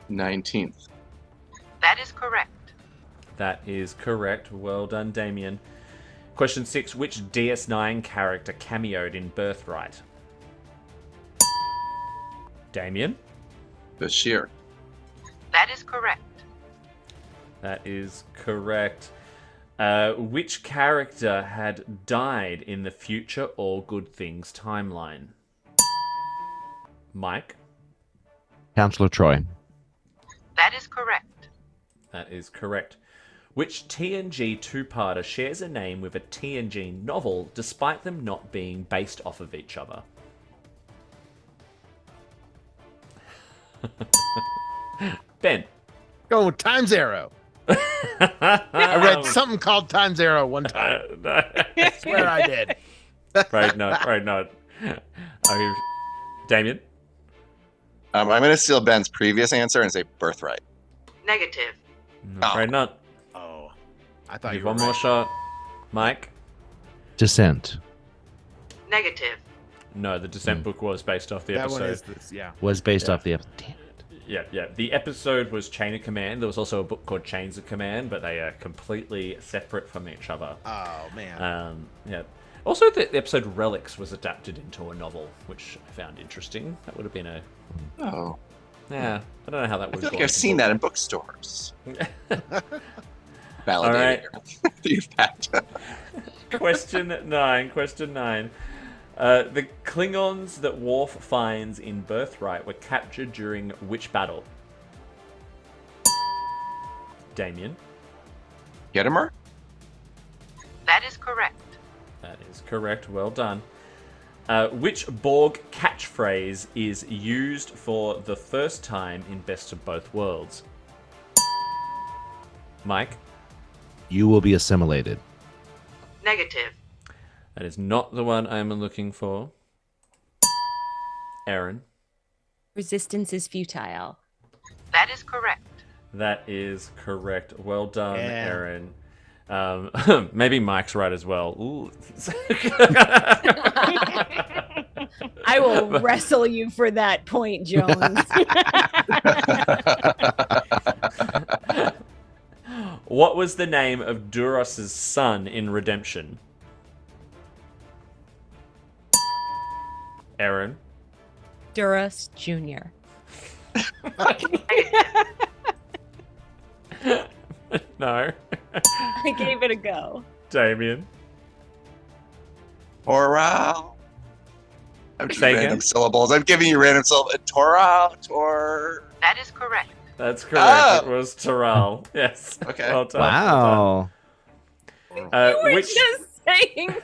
19th. That is correct. That is correct. Well done, Damien. Question 6. Which DS9 character cameoed in Birthright? Damien? Bashir. That is correct. That is correct. Which character had died in the Future All Good Things timeline? Mike? Counselor Troy. That is correct. That is correct. Which TNG two-parter shares a name with a TNG novel despite them not being based off of each other? Ben. Go Time's Arrow. I read something called Time's Arrow one time. I swear I did. Right, not. Right, not. Damien? I'm going to steal Ben's previous answer and say Birthright. Negative. Right, not. Oh, I thought Give you were one more right. shot. Mike? Descent. Negative. No, the Descent book was based off the That one episode. is this, yeah. Was based Yeah. off the episode. Damn it. Yeah. The episode was Chain of Command. There was also a book called Chains of Command, but they are completely separate from each other. Oh man. Yeah. Also, the episode Relics was adapted into a novel, which I found interesting. That would have been a... Oh. Yeah, I don't know how that I would feel have like I've seen that in bookstores. Validating your fact. Question 9. The Klingons that Worf finds in Birthright were captured during which battle? Damien? Gedimer? That is correct. That is correct. Well done. Which Borg catchphrase is used for the first time in Best of Both Worlds? Mike? You will be assimilated. Negative. That is not the one I'm looking for. Aaron? Resistance is futile. That is correct. That is correct. Well done, Yeah. Aaron. Maybe Mike's right as well. Ooh. I will wrestle you for that point, Jones. What was the name of Duros' son in Redemption? Aaron? Duras Jr. No. I gave it a go. Damien? Toral. I'm Say again? random syllables. I'm giving you random syllables. Toral. That is correct. That's correct. Oh. It was Toral. Yes. Okay. Well done. Wow. You were Which... just saying.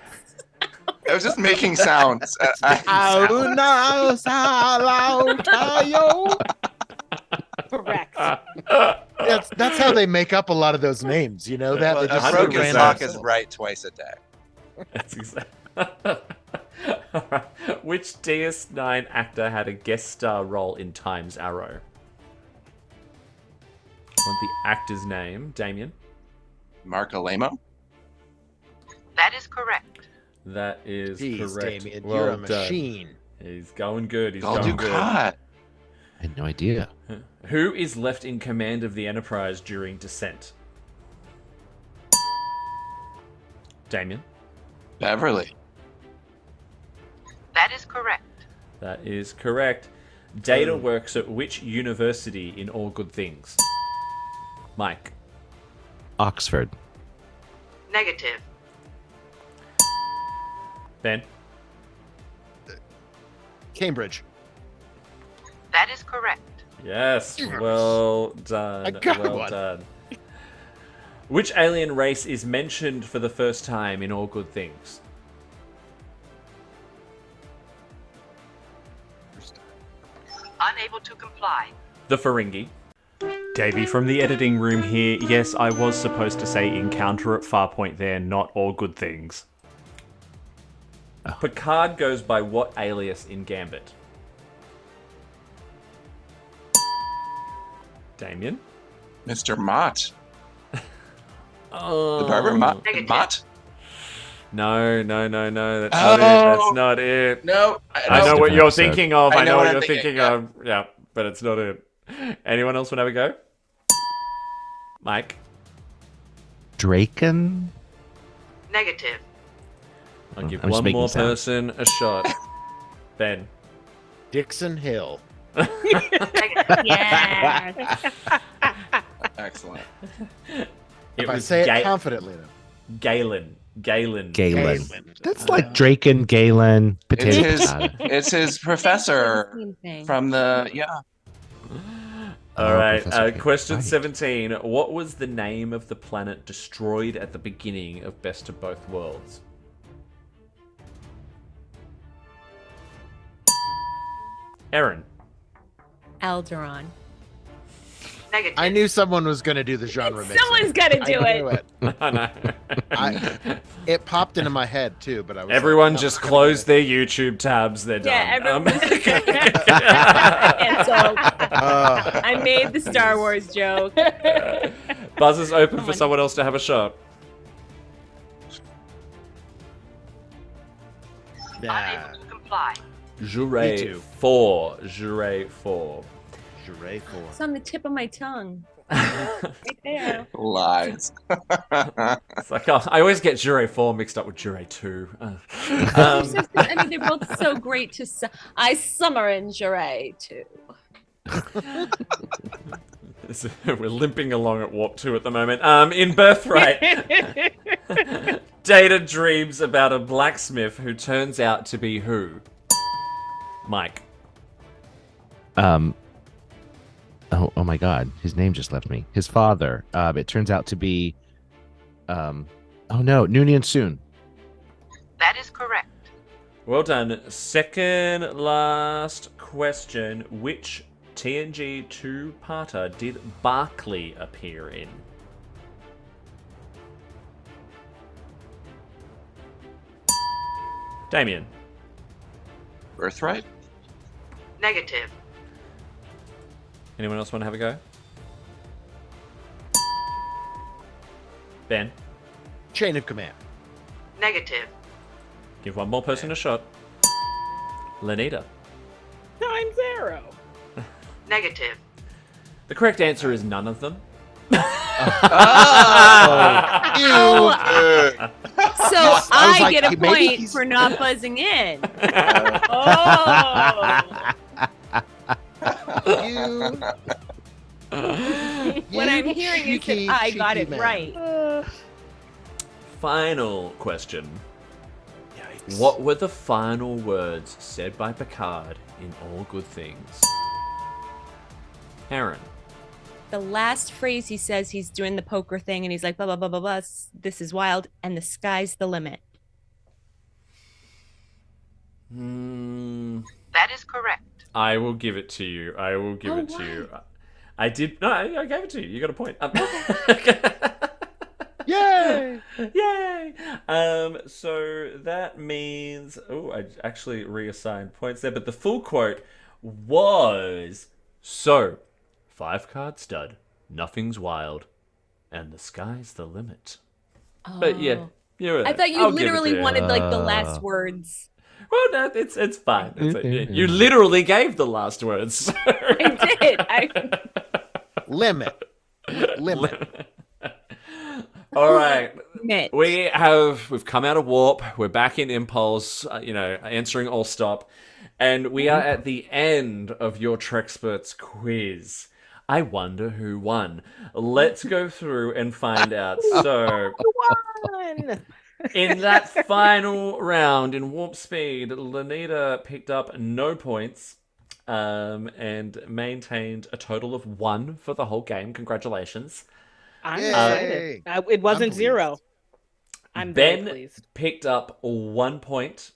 I was just making sounds. Correct. That's how they make up a lot of those names. You know that Well, they just a say broken random sock is syllables. right twice a day. That's exactly. Which DS9 actor had a guest star role in Time's Arrow? Want the actor's name, Damien? Mark Alamo? That is correct. That is Jeez, correct. Damien, Well you're a done. machine. He's going good. He's Gul going good. Dukat. I had no idea. Who is left in command of the Enterprise during descent? Damien? Beverly. correct. That is correct. Data works at which university in All Good Things? Mike. Oxford. Negative. Ben. Cambridge. That is correct. Yes. Well done. I got well one. done. Which alien race is mentioned for the first time in All Good Things? Unable to comply. The Ferengi. Davey from the editing room here. Yes, I was supposed to say Encounter at Farpoint there, not All Good Things. Picard goes by what alias in Gambit? Damien? Mr. Mott. Oh. The barber Mott. Negative. Mott. No. That's not it. That's not it. No. I know what you're episode. thinking of. I know what I'm you're thinking of. Yeah, but it's not it. Anyone else want to have a go? Mike? Draken? Negative. I'll give I'm just one making more sounds. person a shot. Ben? Dixon Hill. Negative. Yeah. Excellent. It If I was say it confidently, though. Galen. Galen. Galen. That's like Draken, Galen, potato, potato. It's his professor Same thing. from the All right, Professor Galen. question Right. 17. What was the name of the planet destroyed at the beginning of Best of Both Worlds? Aaron. Alderaan. Negative. I knew someone was going to do the genre mix. Someone's got to do I knew it. I know. It popped into my head too, but I was Everyone like, no, just I'm gonna close do it. their YouTube tabs. They're Yeah, done. everyone. Canceled. I made the Star Wars joke. Buzzer's open for someone else to have a shot. Nah, Unable to comply. Jure too. 4. Jure 4. Jure 4. It's on the tip of my tongue. Right there. lies. It's like, oh, I always get Jure 4 mixed up with Jure 2. I mean, they're both so great to. I summer in Jure too. We're limping along at Warp 2 at the moment. In Birthright, Data dreams about a blacksmith who turns out to be who? Mike. Oh my god, his name just left me. His father. It turns out to be oh no, Noonien Soon. That is correct. Well done. Second last question. Which TNG two-parter did Barclay appear in? Damien. Birthright? Negative. Anyone else want to have a go? Ben. Chain of Command. Negative. Give one more person a shot. Lenita. Time Zero. Negative. The correct answer is none of them. So I like, get a maybe point he's- for not buzzing in. Oh. You. What I'm hearing is that I got it man. right. Final question. What were the final words said by Picard in All Good Things? Aaron. The last phrase he says, he's doing the poker thing and he's like, blah, blah, blah, blah, blah. This is wild. And the sky's the limit. That is correct. I will give it to you. I will give it to you. I did. No, I gave it to you. You got a point. Yay! Yay! So that means. Oh, I actually reassigned points there, but the full quote was: "So, 5-card stud, nothing's wild, and the sky's the limit." But yeah, you're right. I thought you I'll give it to literally you. wanted like the last words. Well, no, it's fine. You literally gave the last words. So. I did. Limit. All right. it. We've come out of warp. We're back in impulse. Answering all stop, and we are at the end of your Treksperts quiz. I wonder who won. Let's go through and find out. So, One. in that final round in warp speed, Lanita picked up no points. And maintained a total of 1 for the whole game. Congratulations. I'm excited. It wasn't 0. I'm Ben very pleased. picked up 1 point,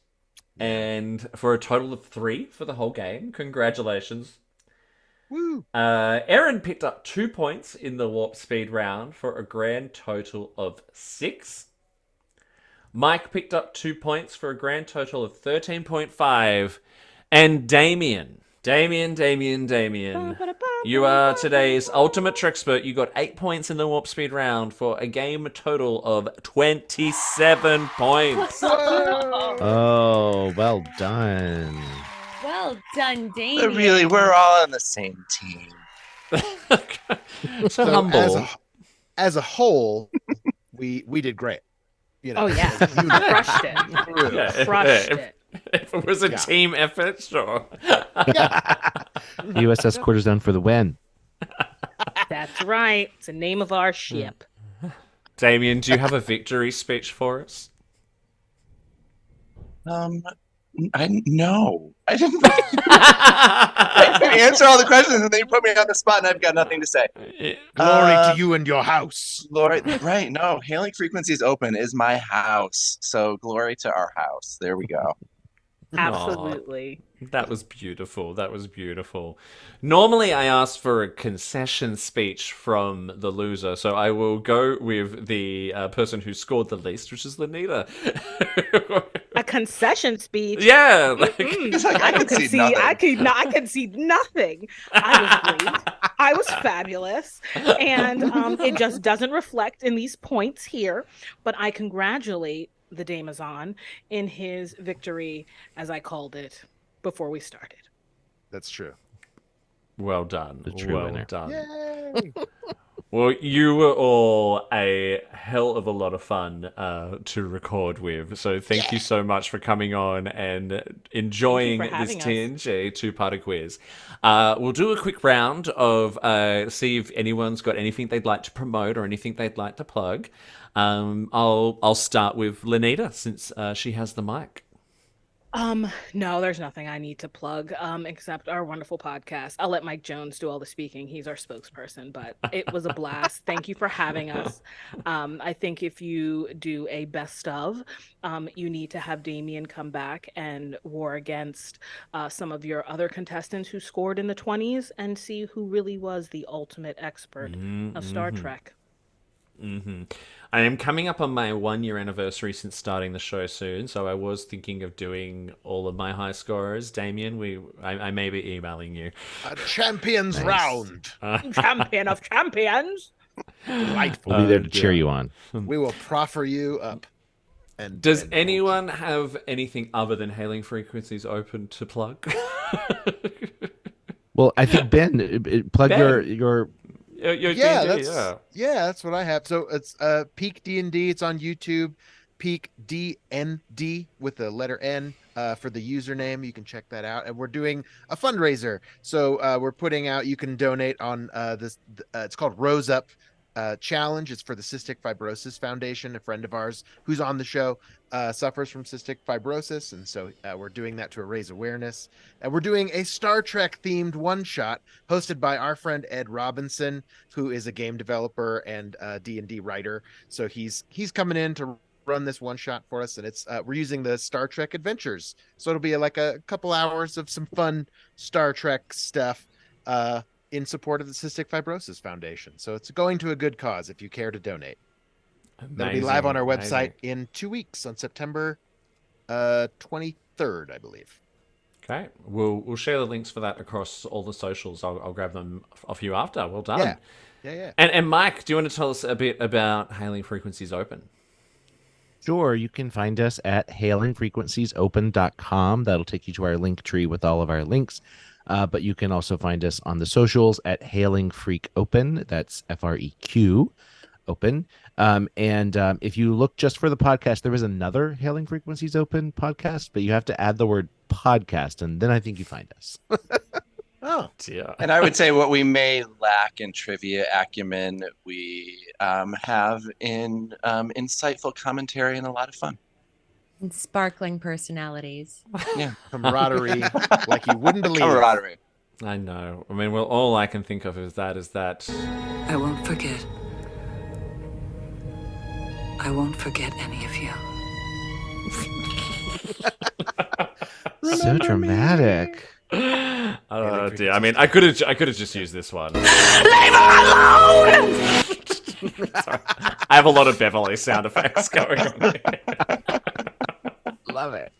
and for a total of 3 for the whole game. Congratulations. Woo! Aaron picked up 2 points in the warp speed round for a grand total of 6. Mike picked up 2 points for a grand total of 13.5. And Damien, you are today's ultimate Trekspert. You got 8 points in the warp speed round for a game total of 27 points. Oh, well done. Well done, Damien. Really, we're all on the same team. So humble. As a whole, we did great. Oh yeah, crushed it. Crushed it. If it was a team effort, sure. USS Quarters Down for the win. That's right. It's the name of our ship. Damien, do you have a victory speech for us? No. I didn't answer all the questions, and then you put me on the spot, and I've got nothing to say. Glory to you and your house. Glory, right? No, hailing frequencies open is my house, so glory to our house. There we go. Absolutely. That was beautiful. That was beautiful. Normally, I ask for a concession speech from the loser, so I will go with the person who scored the least, which is Lanita. A concession speech? Yeah. I could see nothing. I could see nothing. I was great. I was fabulous. And it just doesn't reflect in these points here. But I congratulate the Damazon in his victory, as I called it before we started. That's true. Well done. Well winner. done. Yay! Well, you were all a hell of a lot of fun to record with. So thank you so much for coming on and enjoying this TNG two-parter quiz. We'll do a quick round of see if anyone's got anything they'd like to promote or anything they'd like to plug. I'll start with Lanita since she has the mic. No, there's nothing I need to plug except our wonderful podcast. I'll let Mike Jones do all the speaking. He's our spokesperson, but it was a blast. Thank you for having us. I think if you do a best of, you need to have Damien come back and war against some of your other contestants who scored in the 20s and see who really was the ultimate expert of Star Trek. I am coming up on my 1-year anniversary since starting the show soon, so I was thinking of doing all of my high scorers. Damien, I may be emailing you. A champions round. Champion of champions. Delightful. We'll be there to cheer you on. We will proffer you up. And does anyone have anything other than hailing frequencies open to plug? Well, I think Ben, plug your that's what I have. So it's Peak D&D. It's on YouTube. Peak DND with the letter N for the username. You can check that out. And we're doing a fundraiser. So we're putting out. You can donate on this. It's called Rose Up Challenge. It's for the Cystic Fibrosis Foundation. A friend of ours who's on the show suffers from cystic fibrosis, and so we're doing that to raise awareness. And we're doing a Star Trek themed one-shot hosted by our friend Ed Robinson, who is a game developer and D&D writer. So he's coming in to run this one-shot for us, and it's we're using the Star Trek Adventures. So it'll be like a couple hours of some fun Star Trek stuff in support of the Cystic Fibrosis Foundation. So it's going to a good cause if you care to donate. It'll be live on our website in 2 weeks on September 23rd, I believe. Okay, we'll share the links for that across all the socials. I'll grab them off you after. Well done. Yeah. And Mike, do you want to tell us a bit about Hailing Frequencies Open? Sure, you can find us at hailingfrequenciesopen.com. That'll take you to our link tree with all of our links. But you can also find us on the socials at Hailing Freak Open. That's FREQ. open. If you look just for the podcast, there is another Hailing Frequencies Open podcast, but you have to add the word podcast, and then I think you find us. Oh, yeah. And I would say what we may lack in trivia acumen, we have in insightful commentary and a lot of fun. And sparkling personalities. Yeah. camaraderie like you wouldn't believe. Camaraderie. I know. I mean, well, all I can think of is that. I won't forget. I won't forget any of you. So dramatic. Oh dear. I mean, I could have just used this one. Leave her alone! Sorry. I have a lot of Beverly sound effects going on here. Love it.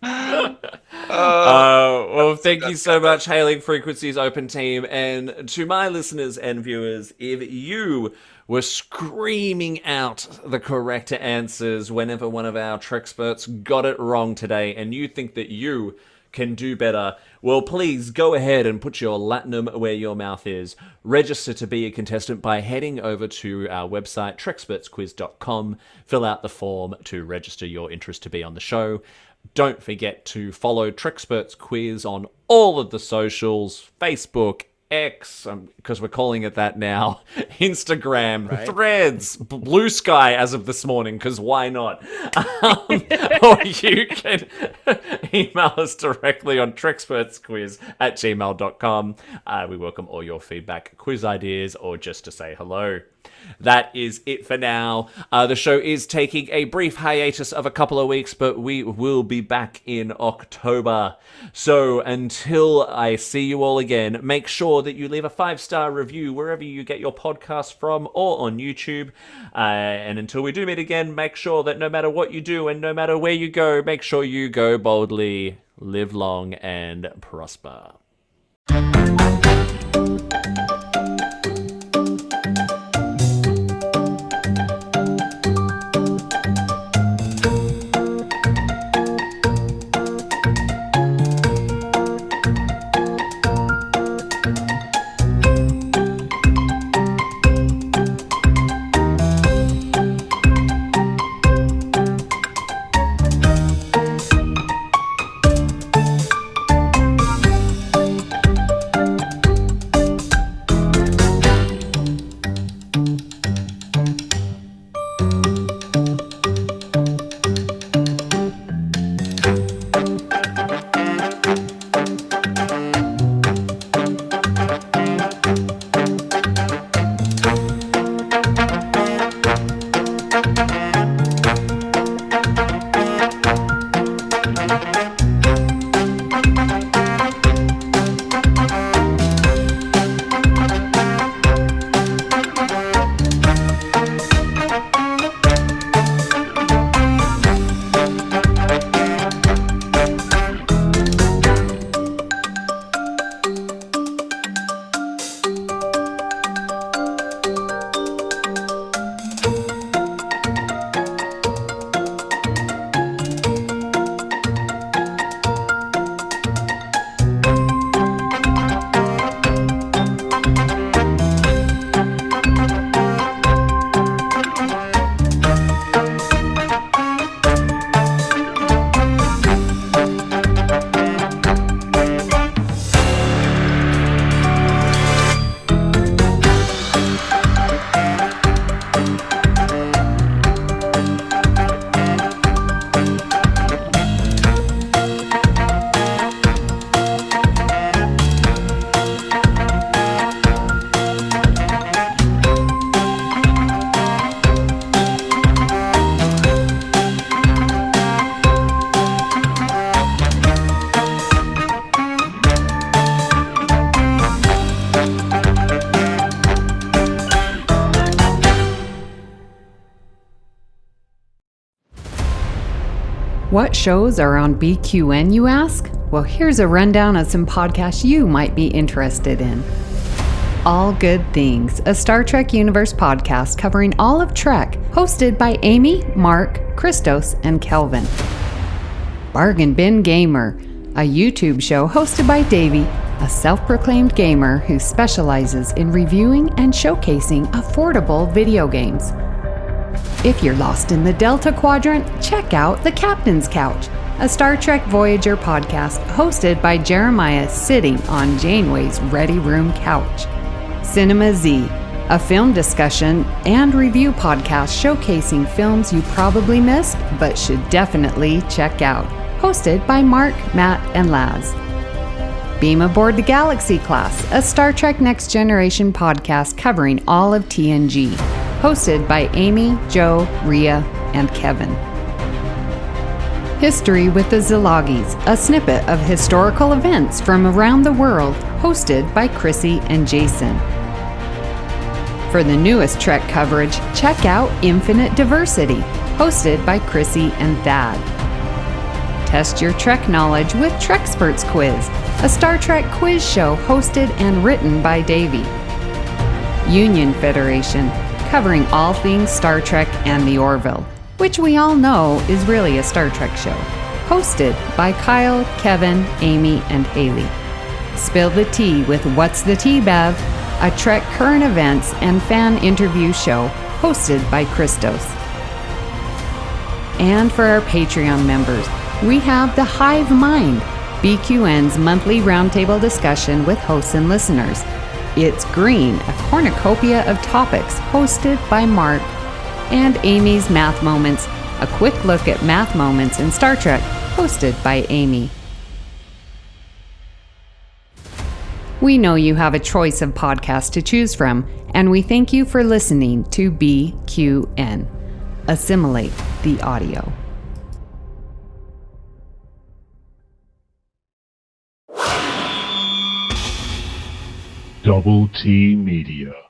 Well, thank you so much, Hailing Frequencies Open Team. And to my listeners and viewers, if you were screaming out the correct answers whenever one of our Treksperts got it wrong today, and you think that you can do better, well, please go ahead and put your latinum where your mouth is. Register to be a contestant by heading over to our website, trekspertsquiz.com. Fill out the form to register your interest to be on the show. Don't forget to follow Treksperts Quiz on all of the socials, Facebook, X, because we're calling it that now, Instagram, Right. Threads, Blue Sky as of this morning, because why not? Or you can email us directly on trekspertsquiz@gmail.com. We welcome all your feedback, quiz ideas, or just to say hello. That is it for now. The show is taking a brief hiatus of a couple of weeks, but we will be back in October. So until I see you all again, make sure that you leave a 5-star review wherever you get your podcast from or on YouTube. And until we do meet again, make sure that no matter what you do and no matter where you go, make sure you go boldly, live long, and prosper. What shows are on BQN, you ask? Well, here's a rundown of some podcasts you might be interested in. All Good Things, a Star Trek Universe podcast covering all of Trek, hosted by Amy, Mark, Christos, and Kelvin. Bargain Bin Gamer, a YouTube show hosted by Davey, a self-proclaimed gamer who specializes in reviewing and showcasing affordable video games. If you're lost in the Delta Quadrant, check out The Captain's Couch, a Star Trek Voyager podcast hosted by Jeremiah sitting on Janeway's Ready Room couch. Cinema Z, a film discussion and review podcast showcasing films you probably missed but should definitely check out, hosted by Mark, Matt, and Laz. Beam Aboard the Galaxy Class, a Star Trek Next Generation podcast covering all of TNG, hosted by Amy, Joe, Rhea, and Kevin. History with the Zilagis, a snippet of historical events from around the world, hosted by Chrissy and Jason. For the newest Trek coverage, check out Infinite Diversity, hosted by Chrissy and Thad. Test your Trek knowledge with Treksperts Quiz, a Star Trek quiz show hosted and written by Davey. Union Federation, covering all things Star Trek and the Orville, which we all know is really a Star Trek show, hosted by Kyle, Kevin, Amy, and Haley. Spill the Tea with What's the Tea, Bev? A Trek current events and fan interview show hosted by Christos. And for our Patreon members, we have The Hive Mind, BQN's monthly roundtable discussion with hosts and listeners. It's Green, a cornucopia of topics hosted by Mark. And Amy's Math Moments, a quick look at math moments in Star Trek, hosted by Amy. We know you have a choice of podcasts to choose from, and we thank you for listening to BQN. Assimilate the audio. Double T Media.